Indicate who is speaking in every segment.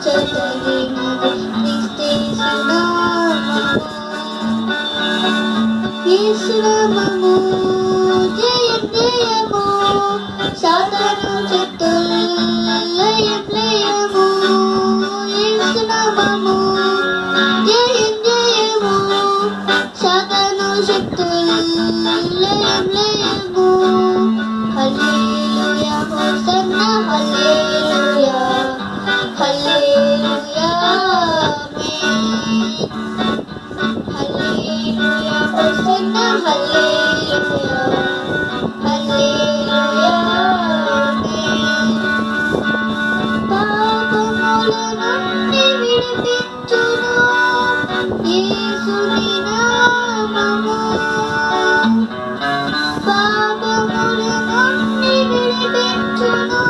Speaker 1: చెదరినది యేసునామము జయం జయము సాతాను శక్తులు లయం లయము యేసునామము జయం జయము సాతాను శక్తులు లయం లయము హల్లెలూయా హోసన్నా హల్లెలూయా హల్లెలూయా ఆమేన్ హల్లెలూయా హోసన్నా హల్లెలూయా హల్లెలూయా ఆమేన్ పాపముల నుండి విడిపించును యేసుని నామము పాపముల నుండి విడిపించును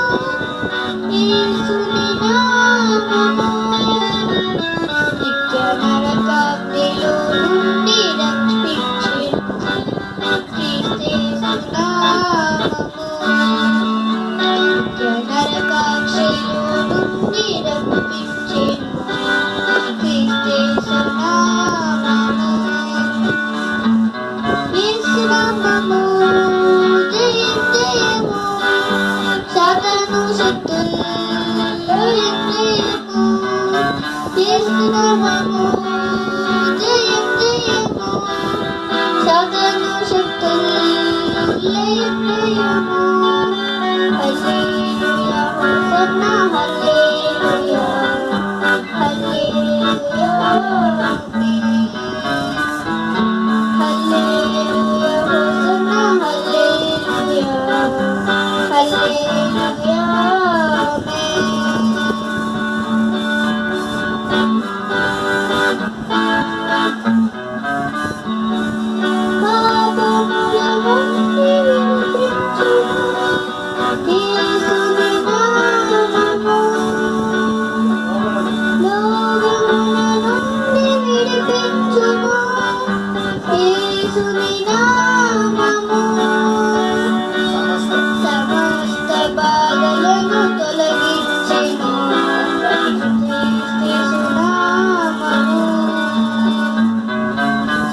Speaker 1: యేసుని నామము నిత్య నరకాగ్నిలో నుండి రక్షించును క్రీస్తు నామము నిత్య నరకాగ్నిలో నుండి రక్షించును క్రీస్తు నామము యేసునామము జయం జయము సాతాను శక్తులు లయం లయము యేసునామము జయం జయము సాతాను శక్తులు లయం లయము హల్లెలూయా హోసన్నా హల్లెలూయా హల్లెలూయా ఆమేన్ హల్లెలూయా హోసన్నా హల్లెలూయా హల్లెలూయా పాపముల నుండి విడిపించును యేసుని నామము లోకముల నుండి విడిపించును యేసుని నామము సమస్త బాధలను తొలగించెను యేసు నామము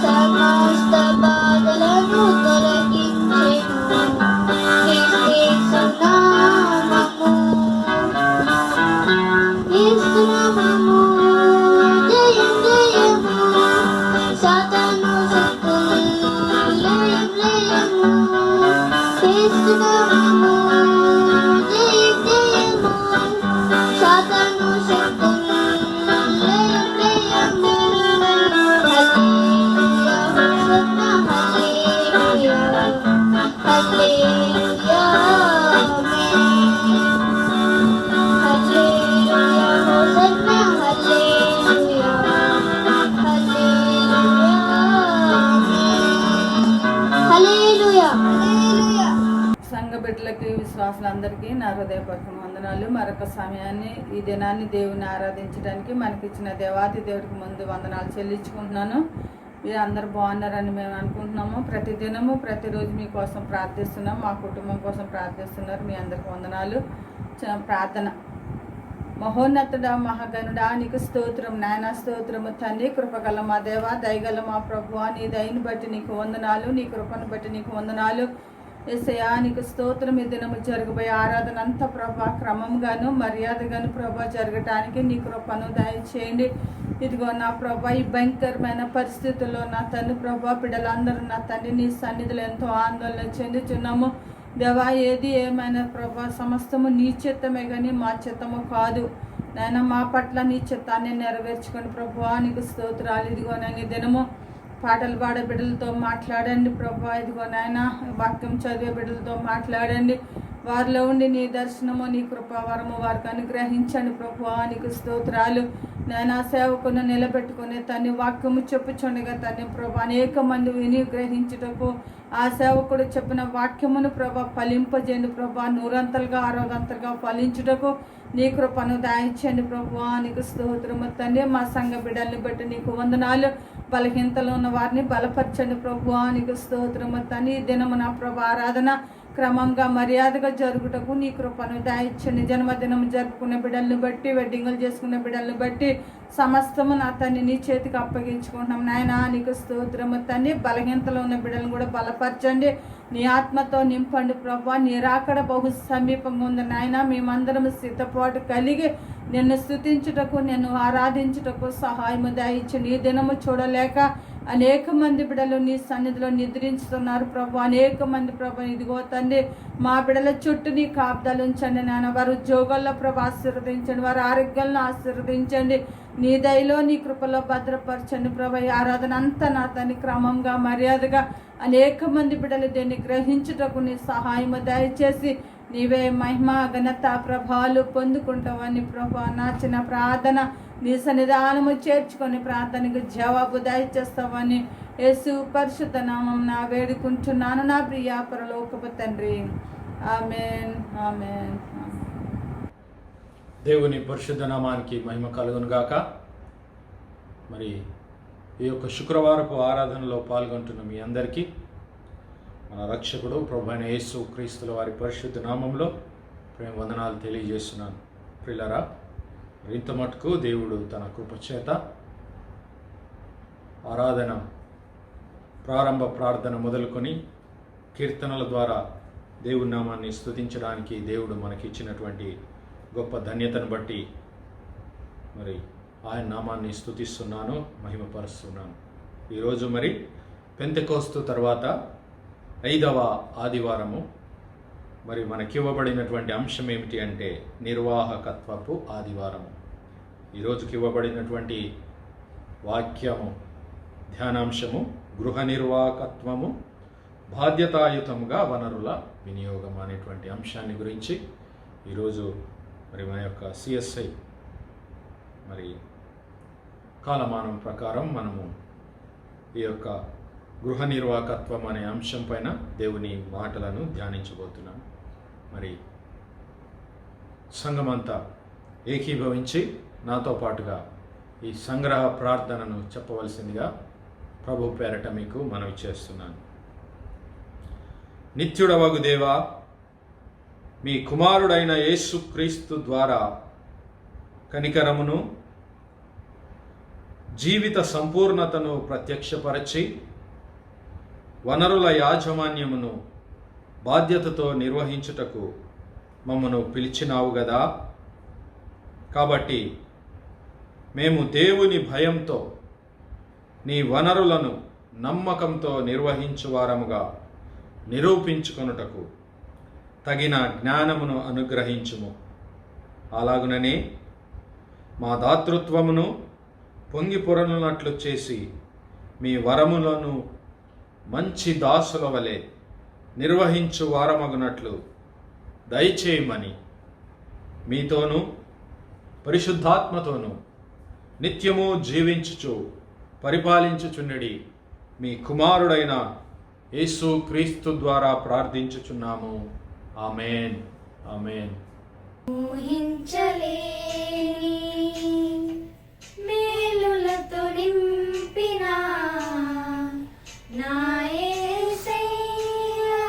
Speaker 1: సమస్త బాధలను తొలగించెను యేసు నామము యేసునామము జయం జయము సాతాను శక్తులు లయం లయము యేసునామము జయం జయము సాతాను శక్తులు లయం లయము హల్లెలూయా హోసన్నా హల్లెలూయా హల్లెలూయా ఆమేన్ హల్లెలూయా హోసన్నా హల్లెలూయా హల్లెలూయా ఆమేన్ హల్లెలూయా హల్లెలూయా
Speaker 2: సంఘ బిడ్డలకి విశ్వాసులందరికీ నా హృదయపూర్వక వందనాలు. మరొక సమయాన్ని ఈ దినాన్ని దేవుని ఆరాధించడానికి మనకిచ్చిన దేవాది దేవుడికి ముందు వందనాలు చెల్లించుకుంటున్నాను. మీరు అందరు బాగున్నారని మేము అనుకుంటున్నాము. ప్రతి దినము ప్రతిరోజు మీకోసం ప్రార్థిస్తున్నాం, మా కుటుంబం కోసం ప్రార్థిస్తున్నారు. మీ అందరికి వందనాలు. ప్రార్థన. మహోన్నతుడా మహాగణుడా నీకు స్తోత్రం నాయన స్తోత్రము తండ్రి. కృపగల మా దేవ దయగల మా ప్రభువా నీ దయని బట్టి నీకు వందనాలు, నీ కృపను బట్టి నీకు వందనాలు. యేసయ్యా నీకు స్తోత్రం. ఈ దినము జరగబోయే ఆరాధన అంతా ప్రభా క్రమంగాను మర్యాదగాను ప్రభా జరగటానికి నీ కృపను దయచేయండి. ఇదిగో నా ప్రభా ఈ భయంకరమైన పరిస్థితుల్లో నా తండ్రి ప్రభా బిడ్డలందరూ నా తండ్రి నీ సన్నిధిలో ఎంతో ఆందోళన చెందుతున్నాము దేవా. ఏది ఏమైనా ప్రభా సమస్తము నీ చిత్తమే కానీ మా చిత్తము కాదు నాయన. మా పట్ల నీ చిత్తాన్ని నెరవేర్చుకొని ప్రభువా నీకు స్తోత్రాలు. ఇదిగో నేను దినము పాటలు పాడే బిడ్డలతో మాట్లాడండి ప్రభా. ఇదిగో నాయన వాక్యం చదివే బిడ్డలతో మాట్లాడండి. వారిలో ఉండి నీ దర్శనము నీ కృపావరము వారికి అనుగ్రహించండి ప్రభువా నీకు స్తోత్రాలు. నేను ఆ సేవకును నిలబెట్టుకుని తన వాక్యము చెప్పుచుండగా తన ప్రభా అనేక మంది విని గ్రహించుటకు ఆ సేవకుడు చెప్పిన వాక్యమును ప్రభా ఫలింపజేయండి ప్రభా. 100 60 ఫలించుటకు నీ కృపను దాయించండి ప్రభువా నీకు స్తోత్రము తండ్రి. మా సంఘ బిడ్డల్ని బట్టి నీకు వందనాలు. బలహీనతలో ఉన్న వారిని బలపరచండి ప్రభువా నీకు స్తోత్రము తండ్రి. దినము నా ప్రభా ఆరాధన క్రమంగా మర్యాదగా జరుగుటకు నీ కృపను దయచండి. జన్మదినం జరుపుకునే బిడ్డలను బట్టి, వెడ్డింగులు చేసుకునే బిడ్డలను బట్టి సమస్తము నా తండ్రి నీ చేతికి అప్పగించుకుంటున్నాం నాయన. నీకు స్తోత్రము తండ్రి. బలహీనతలో ఉన్న బిడ్డలను కూడా బలపరచండి, నీ ఆత్మతో నింపండి ప్రభా. నీ రాకడ బహు సమీపంగా ఉంది నాయన. మేమందరం సిద్ధపాటు కలిగి నిన్ను స్తుతించుటకు, నిన్ను ఆరాధించుటకు సహాయము దయచండి. ఈ దినము చూడలేక అనేక మంది బిడ్డలు నీ సన్నిధిలో నిద్రించుతున్నారు ప్రభు. అనేక మంది ప్రభు ఇదిగో తండ్రి మా బిడ్డల చుట్టూ నీ కాపుదలు ఉంచండి నాన్న. వారు ఉద్యోగాల్లో ప్రభు ఆశీర్వదించండి, వారి ఆరోగ్యాలను ఆశీర్వదించండి, నీ దయలో నీ కృపలో భద్రపరచండి ప్రభు. ఈ ఆరాధన అంతా నా తండ్రి క్రమంగా మర్యాదగా అనేక మంది బిడ్డలు దీన్ని గ్రహించుటకు నీ సహాయము దయచేసి నీవే మహిమ ఘనత ప్రభావాలు పొందుకుంటావని ప్రభా. నా చిన్న ప్రార్థన నీ సన్నిధానము చేర్చుకొని ప్రార్థనకు జవాబు దయచేస్తావని యేసు పరిశుద్ధ నామం నా వేడుకుంటున్నాను నా ప్రియ పరలోకపు తండ్రి. ఆమేన్ ఆమేన్.
Speaker 3: దేవుని పరిశుద్ధ నామానికి మహిమ కలుగును గాక. మరి ఈ యొక్క శుక్రవారపు ఆరాధనలో పాల్గొంటున్న మీ అందరికీ మన రక్షకుడు ప్రభువైన యేసు క్రీస్తుల వారి పరిశుద్ధ నామంలో ప్రేమ వందనాలు తెలియజేస్తున్నాను. ప్రియులారా, ఇంత మటుకు దేవుడు తన కృపచేత ఆరాధన ప్రారంభ ప్రార్థన మొదలుకొని కీర్తనల ద్వారా దేవుని నామాన్ని స్తుతించడానికి దేవుడు మనకిచ్చినటువంటి గొప్ప ధన్యతను బట్టి మరి ఆయన నామాన్ని స్తుతిస్తున్నాను, మహిమపరుస్తున్నాను. ఈరోజు మరి పెంతెకోస్తు తర్వాత 5వ ఆదివారము. మరి మనకివ్వబడినటువంటి అంశం ఏమిటి అంటే నిర్వాహకత్వపు ఆదివారము. ఈరోజుకి ఇవ్వబడినటువంటి వాక్యము ధ్యానాంశము గృహ నిర్వాహకత్వము బాధ్యతాయుతంగా వనరుల వినియోగం అనేటువంటి అంశాన్ని గురించి ఈరోజు మరి మన యొక్క CSI మరి కాలమానం ప్రకారం మనము ఈ యొక్క గృహ నిర్వాహకత్వం అనే అంశం పైన దేవుని మాటలను ధ్యానించబోతున్నాం. మరి సంఘమంతా ఏకీభవించి నాతో పాటుగా ఈ సంగ్రహ ప్రార్థనను చెప్పవలసిందిగా ప్రభు పేరట మీకు మనవి చేస్తున్నాను. నిత్యుడవగు దేవా, మీ కుమారుడైన యేసుక్రీస్తు ద్వారా కనికరమును జీవిత సంపూర్ణతను ప్రత్యక్షపరచి వనరుల యాజమాన్యమును బాధ్యతతో నిర్వహించుటకు మమ్మను పిలిచినావు గదా. కాబట్టి మేము దేవుని భయంతో నీ వనరులను నమ్మకంతో నిర్వహించువారముగా నిరూపించుకొనుటకు తగిన జ్ఞానమును అనుగ్రహించుము. అలాగుననే మా దాతృత్వమును పొంగిపొరలునట్లు చేసి మీ వరములను మంచి దాసుల వలె నిర్వహించు వారమగునట్లు దయచేయమని మీతోనూ పరిశుద్ధాత్మతోనూ నిత్యము జీవించుచు పరిపాలించుచున్నడి మీ కుమారుడైన యేసు క్రీస్తు ద్వారా ప్రార్థించుచున్నాము. ఆమేన్ ఆమేన్.
Speaker 1: ఊహించలేని మేలులతో నింపిన నా యేసయ్యా,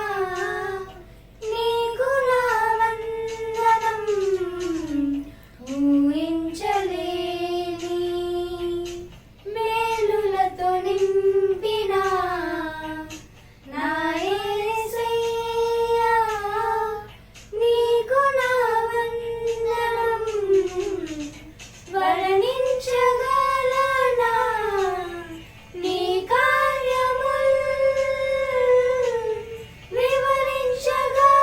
Speaker 1: నీకు నా వందనం. ఊహించలేని మేలులతో నింపిన నా యేసయ్యా, నీకు నా వందనం. వర్ణించగలనా నీ కార్యముల్, వివరించగలనా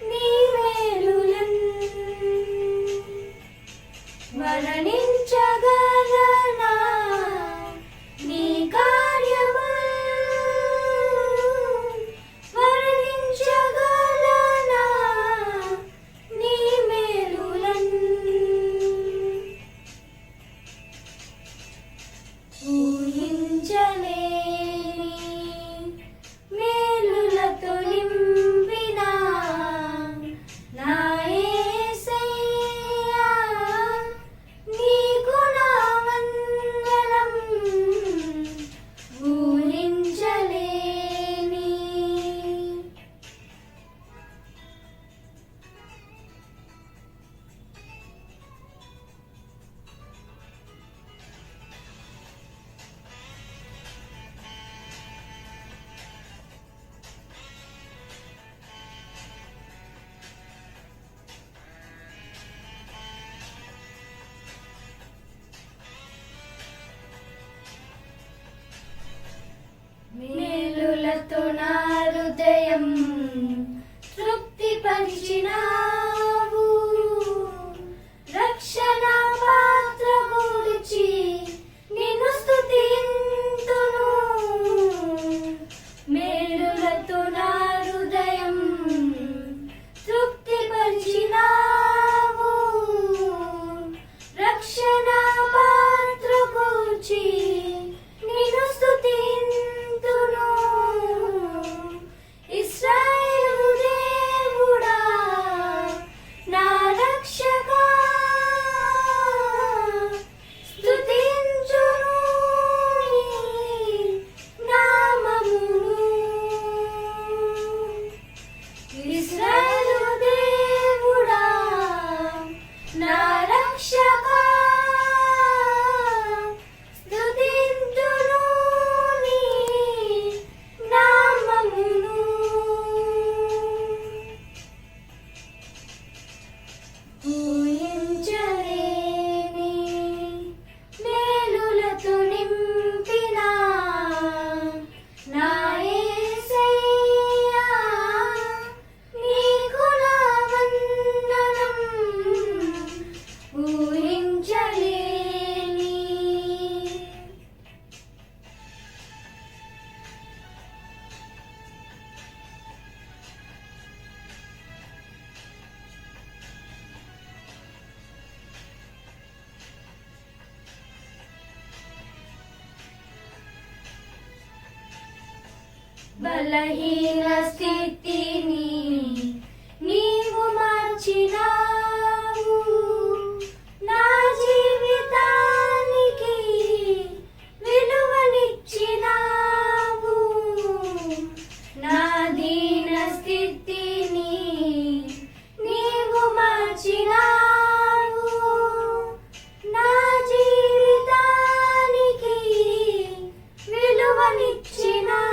Speaker 1: నీ మేలులన్. వర్ణించగలనా నీ కార్యముల్, వర్ణించగలనా నీ మేలులన్. ఊహించలేని మేలులతో నింపిన నా యేసయ్యా, నీ బలహీన స్థితిని నీవు మార్చినావు, నా జీవితానికి విలువనిచ్చినావు. నా దీన స్థితిని నీవు మార్చినావు, నా జీవితానికి విలువనిచ్చినావు.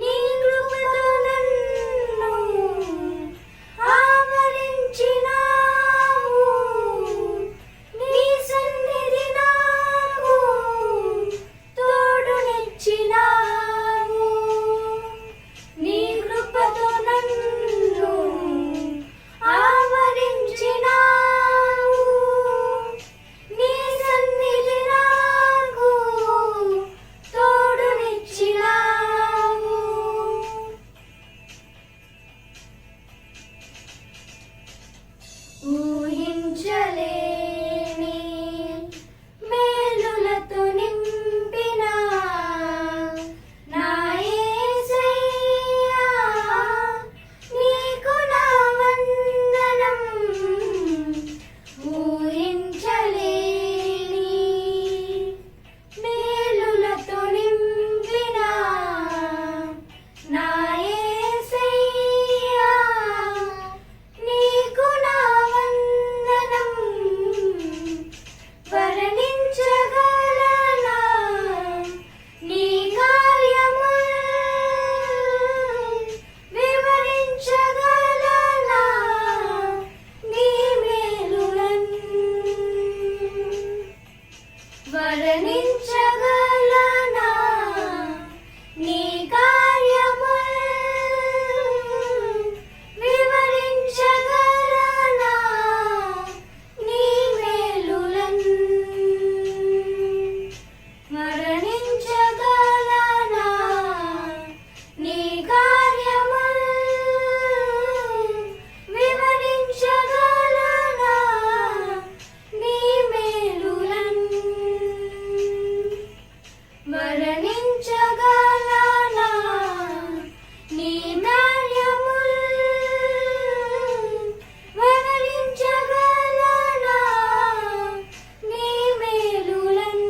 Speaker 1: నీ కృపతో నన్ను ఆవరించినావు, నీ సన్నిధి నాకు తోడునిచ్చినావు. నీ కృపతో నన్ను ఆవరించినావు, నీ సన్నిధి నాకు తోడునిచ్చినావు. ఊహించలేని మేలులతో నింపిన నా యేసయ్యా, నీకు నా వందనం. ఊహించలేని మేలులతో నింపిన నా యేసయ్యా, నీకు నా వందనం. వర్ణించగలనా నీ కార్యములు, వివరించగలనా నీ మేలులను. వర్ణించగలనా నీ కార్యములు, వివరించగలనా నీ మేలులను. వర్ణించగలనా నీ కార్యములు, వివరించగలనా నీ మేలులను. వర్ణించగలనా నీ కార్యములు, వివరించగలనా నీ మేలులను.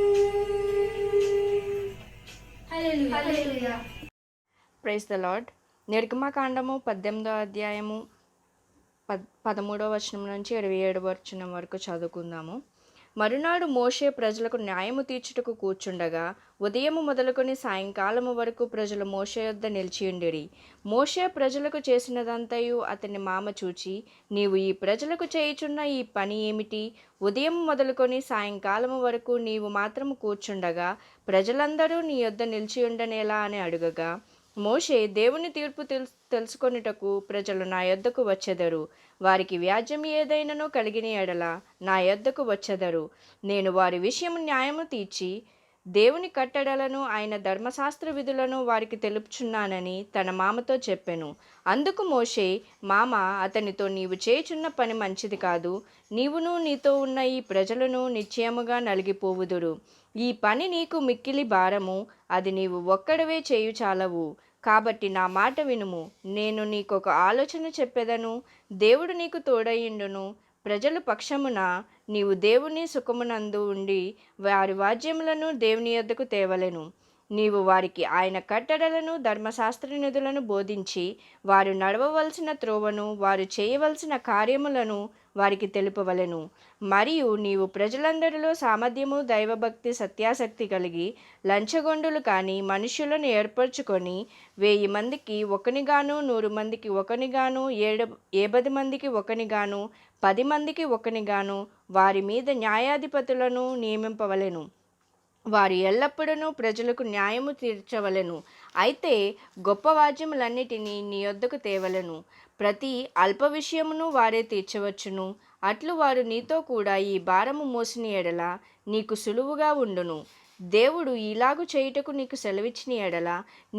Speaker 1: హల్లెలూయా.
Speaker 4: Praise the lord. నిర్గమకాండము 18వ అధ్యాయము 13వ వచనం నుంచి 27వ వచనం వరకు చదువుకుందాము. మరునాడు మోషే ప్రజలకు న్యాయము తీర్చుటకు కూర్చుండగా ఉదయము మొదలుకొని సాయంకాలము వరకు ప్రజలు మోషే యొద్ద నిలిచియుండిరి. మోషే ప్రజలకు చేసినదంతయు అతని మామ చూచి, నీవు ఈ ప్రజలకు చేయుచున్న ఈ పని ఏమిటి? ఉదయం మొదలుకొని సాయంకాలము వరకు నీవు మాత్రము కూర్చుండగా ప్రజలందరూ నీ యొద్ద నిలిచియుండనేలా అని అడుగగా, మోషే, దేవుని తీర్పు తెలుసుకొనుటకు ప్రజలు నా యొద్దకు వచ్చెదరు. వారికి వ్యాజ్యం ఏదైనానో కలిగిన ఎడల నా యొద్దకు వచ్చెదరు. నేను వారి విషయము న్యాయము తీర్చి దేవుని కట్టడలను ఆయన ధర్మశాస్త్ర విధులను వారికి తెలుపుచున్నానని తన మామతో చెప్పెను. అందుకు మోషే మామ అతనితో, నీవు చేయుచున్న పని మంచిది కాదు. నీవును నీతో ఉన్న ఈ ప్రజలను నిశ్చయముగా నలిగిపోవుదురు. ఈ పని నీకు మిక్కిలి భారము, అది నీవు ఒక్కడవే చేయు చాలవు. కాబట్టి నా మాట వినుము. నేను నీకొక ఆలోచన చెప్పెదను. దేవుడు నీకు తోడయిండును. ప్రజల పక్షమున నీవు దేవుని సుఖమునందు ఉండి వారి వాద్యములను దేవుని యొద్దకు తేవలెను. నీవు వారికి ఆయన కట్టడలను ధర్మశాస్త్ర నిధులను బోధించి వారు నడవవలసిన త్రోవను వారు చేయవలసిన కార్యములను వారికి తెలుపవలెను. మరియు నీవు ప్రజలందరిలో సామర్థ్యము, దైవభక్తి, సత్యాసక్తి కలిగి లంచగొండులు కాని మనుష్యులను ఏర్పరచుకొని 1000 మందికి ఒకనిగాను, 100 మందికి ఒకనిగాను, 70 మందికి ఒకనిగాను, 10 మందికి ఒకనిగాను వారి మీద న్యాయాధిపతులను నియమింపవలెను. వారు ఎల్లప్పుడూ ప్రజలకు న్యాయము తీర్చవలెను. అయితే గొప్ప వాద్యములన్నిటినీ నీ యొద్దకు తేవలెను. ప్రతి అల్ప విషయమును వారే తీర్చవచ్చును. అట్లు వారు నీతో కూడా ఈ భారము మోసిన ఎడల నీకు సులువుగా ఉండును. దేవుడు ఇలాగు చేయుటకు నీకు సెలవిచ్చిన ఎడల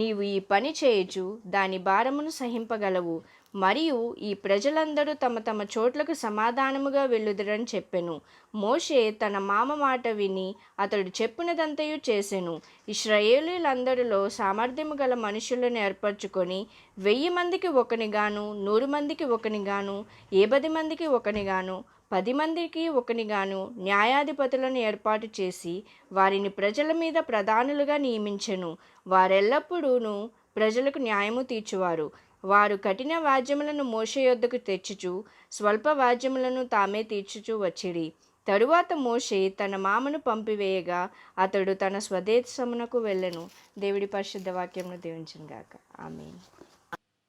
Speaker 4: నీవు ఈ పని చేయుచు దాని భారమును సహింపగలవు. మరియు ఈ ప్రజలందరూ తమ తమ చోట్లకు సమాధానముగా వెళ్ళుదురని చెప్పెను. మోషే తన మామ మాట విని అతడు చెప్పినదంతయు చేసెను. ఇశ్రాయేలీలందరిలో సామర్థ్యము గల మనుషులను ఏర్పరచుకొని 1000 మందికి ఒకనిగాను, 100 మందికి ఒకనిగాను, 70 మందికి ఒకనిగాను, 10 మందికి ఒకనిగాను న్యాయాధిపతులను ఏర్పాటు చేసి వారిని ప్రజల మీద ప్రధానులుగా నియమించెను. వారెల్లప్పుడూ ప్రజలకు న్యాయము తీర్చువారు. వారు కఠిన వాద్యములను మోషే యొద్దకు తెచ్చుచు స్వల్ప వాద్యములను తామే తీర్చుచూ వచ్చిరి. తరువాత మోషే తన మామను పంపివేయగా అతడు తన స్వదేశమునకు వెళ్ళెను. దేవుడి పరిశుద్ధ వాక్యమును దీవించును గాక. ఆమేన్.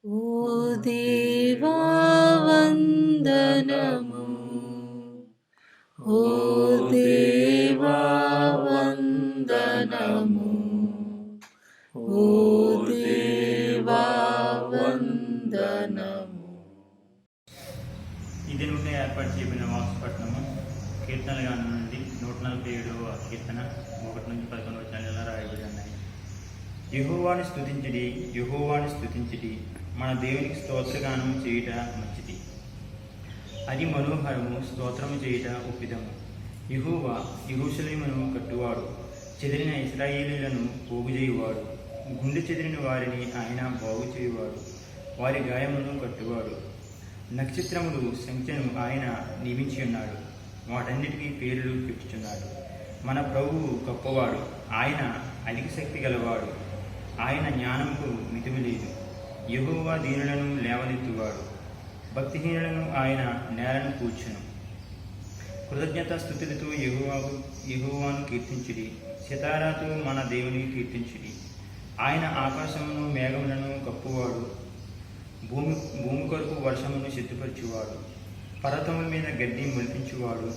Speaker 5: ఓ దేవా వందనము, ఓ దేవా వందనము, ఓ దేవా వందనము.
Speaker 6: ఇది నుండి ఏర్పాటు చేయబడిన వాక్పట్నము కీర్తనల గానం నుండి 147వ కీర్తన 1-11 వచనాలు రాయబడి ఉన్నాయి. యెహోవాను స్తుతించుడి, యెహోవాను స్తుతించుడి, మన దేవునికి స్తోత్రగానం చేయుట మంచిది. అది మనోహరము, స్తోత్రము చేయుట ఒప్పిదము. యెహోవా యెరూషలేమును కట్టువాడు, చెదిరిన ఇశ్రాయేలీయులను పోగు చేయువాడు. గుండె చెదిరిన వారిని ఆయన బాగు చేయువాడు, వారి గాయములను కట్టువాడు. నక్షత్రములు సంఖ్యను ఆయన నియమించి ఉన్నాడు, వాటన్నిటికీ పేర్లు పెట్టుచున్నాడు. మన ప్రభువు గొప్పవాడు, ఆయన అధిక శక్తి గలవాడు, ఆయన జ్ఞానముకు మితిమి లేదు. యెహోవా దీనులను లేవనెత్తువాడు, భక్తిహీనులను ఆయన నేలను కూర్చును. కృతజ్ఞతాస్తుతులతో యెహోవాను కీర్తించుడి, సితారాతో మన దేవుని కీర్తించుడి. ఆయన ఆకాశమును మేఘములను కప్పువాడు, భూమి కొరకు వర్షమును సిద్ధపరచువాడు. పర్వతముల మీద గడ్డి మొలిపించువాడు,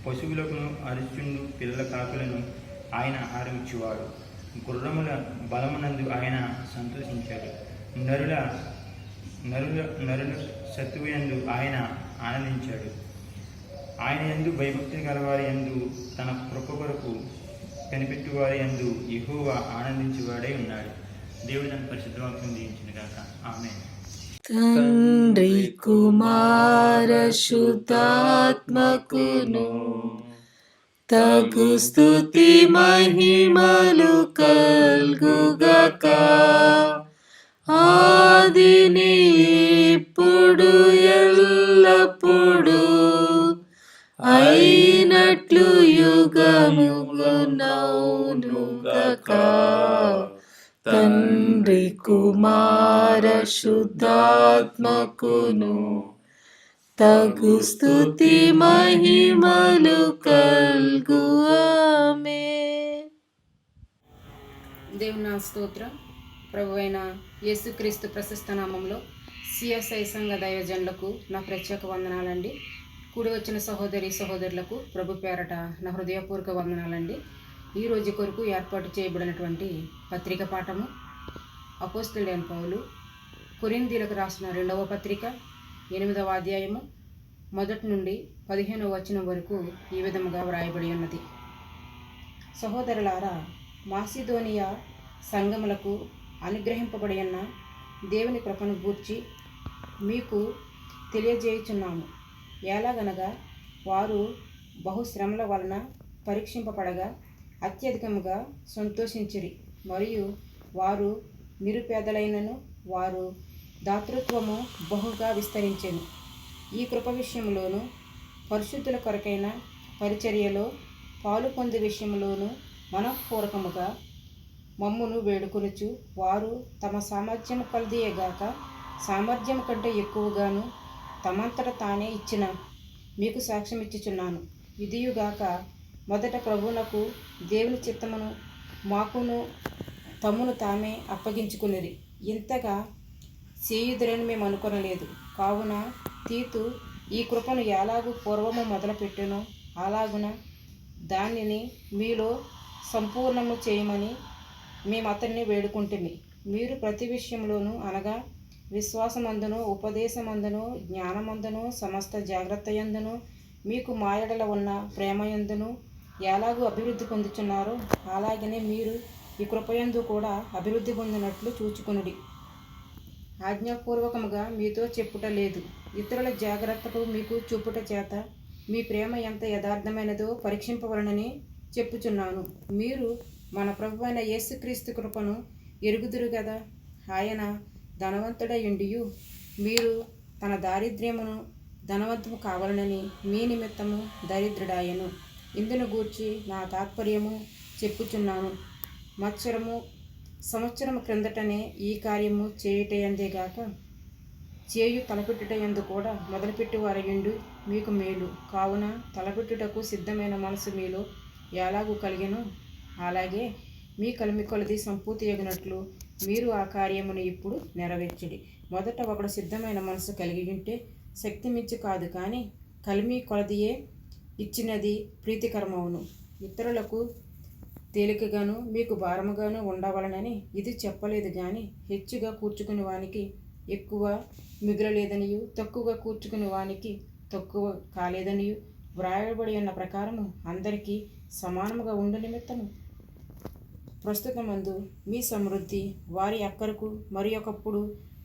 Speaker 6: పశువులకును అరుచుండు పిల్లల కాకులను ఆయన ఆహారమిచ్చువాడు. గుర్రముల బలమునందు ఆయన సంతోషించాడు, నరుల సత్తుయందు ఆయన ఆనందించాడు. ఆయన యందు భయభక్తులు గలవారి యందు, తన కృప కొరకు కనిపెట్టువారి యందు యెహోవా ఆనందించేవాడై ఉన్నాడు. దేవుడు తన పరిశుద్ధ వాక్యం దీవించును గాక. ఆమేన్.
Speaker 5: తండ్రి కుమార శుద్ధాత్మకును తగు స్తుతి మహిమలు కల్గుగాక. ఆదిని ఇప్పుడు ఎల్లప్పుడు అయినట్లు యుగముగునౌనుగాక. తండ్రి కుమార శుద్ధాత్మకును తగు స్తుతి మహిమలు కల్గు. ఆమేన్.
Speaker 7: దేవుని నా స్తోత్రం. ప్రభు అయిన యేసుక్రీస్తు ప్రశస్త నామంలో సిఎస్ఐ సంఘ దైవజనులకు నా ప్రత్యేక వందనాలండి. కూడి వచ్చిన సహోదరి సహోదరులకు ప్రభు పేరట నా హృదయపూర్వక వందనాలండి. ఈ రోజు కొరకు ఏర్పాటు చేయబడినటువంటి పత్రిక పాఠము అపోస్తలుడైన పౌలు కొరింథీయులకు రాసిన 2వ పత్రిక 8వ అధ్యాయము 1 నుండి 15వ వచనం వరకు ఈ విధముగా వ్రాయబడి ఉన్నది. సహోదరులారా, మాసిదోనియా సంఘములకు అనుగ్రహింపబడి ఉన్న దేవుని కృపను గూర్చి మీకు తెలియజేయుచున్నాము. ఎలాగనగా వారు బహుశ్రమల వలన పరీక్షింపబడగా అత్యధికముగా సంతోషించిరి, మరియు వారు నిరుపేదలైనను వారు దాతృత్వము బహుగా విస్తరించెను. ఈ కృప విషయంలోను పరిశుద్ధుల కొరకైన పరిచర్యలో పాలు పొందే విషయంలోను మనఃపూర్వకముగా మమ్మును వేడుకొనుచు వారు తమ సామర్థ్యం కొలదియేగాక సామర్థ్యం కంటే ఎక్కువగాను తమంతట తానే ఇచ్చిన మీకు సాక్ష్యం ఇచ్చుచున్నాను. ఇదియుగాక మొదట ప్రభువునకు దేవుని చిత్తమును మాకును తమ్మును తామే అప్పగించుకునిరి. ఇంతగా చేయుదురని మేము అనుకొనలేదు. కావున తీతు ఈ కృపను ఎలాగూ పూర్వము మొదలుపెట్టెనో అలాగున దానిని మీలో సంపూర్ణము చేయమని మేము అతన్ని వేడుకుంటుమి. మీరు ప్రతి విషయంలోనూ అనగా విశ్వాసమందును ఉపదేశమందును జ్ఞానమందును సమస్త జాగ్రత్తయందును మీకు మాయడల ఉన్న ప్రేమయందును ఎలాగూ అభివృద్ధి పొందుచున్నారో అలాగనే మీరు ఈ కృపయందు కూడా అభివృద్ధి పొందినట్లు చూచుకొనుడి. ఆజ్ఞాపూర్వకముగా మీతో చెప్పుట లేదు. ఇతరుల జాగ్రత్తకు మీకు చూపుట చేత మీ ప్రేమ ఎంత యథార్థమైనదో పరీక్షింపవలనని చెప్పుచున్నాను. మీరు మన ప్రభువైన యేసుక్రీస్తు కృపను ఎరుగుదురు కదా. ఆయన ధనవంతుడయుండియు మీరు తన దారిద్ర్యమును ధనవంతము కావాలనని మీ నిమిత్తము దరిద్రుడాయను. ఇందును గూర్చి నా తాత్పర్యము చెప్పుచున్నాను. సంవత్సరము క్రిందటనే ఈ కార్యము చేయుటయందేగాక చేయు తలపెట్టుటయందు కూడా మొదలుపెట్టి వారయుండు మీకు మేలు. కావున తలపెట్టుటకు సిద్ధమైన మనసు మీలో ఎలాగూ కలిగెను, అలాగే మీ కలిమి కొలది సంపూర్తి ఎగినట్లు మీరు ఆ కార్యమును ఇప్పుడు నెరవేర్చుడి. మొదట ఒకడు సిద్ధమైన మనసు కలిగి ఉంటే శక్తి మించి కాదు, కానీ కలిమి కొలదియే ఇచ్చినది ప్రీతికరమవును. ఇతరులకు తేలికగాను మీకు భారముగాను ఉండవలనని ఇది చెప్పలేదు, కానీ హెచ్చుగా కూర్చుకుని వానికి ఎక్కువ మిగులలేదనియు తక్కువగా కూర్చుకుని వానికి తక్కువ కాలేదనియు వ్రాయబడి ఉన్న ప్రకారము అందరికీ సమానముగా ఉండు నిమిత్తము ప్రస్తుతమందు మీ సమృద్ధి వారి అక్కరకు మరి ఒకప్పుడు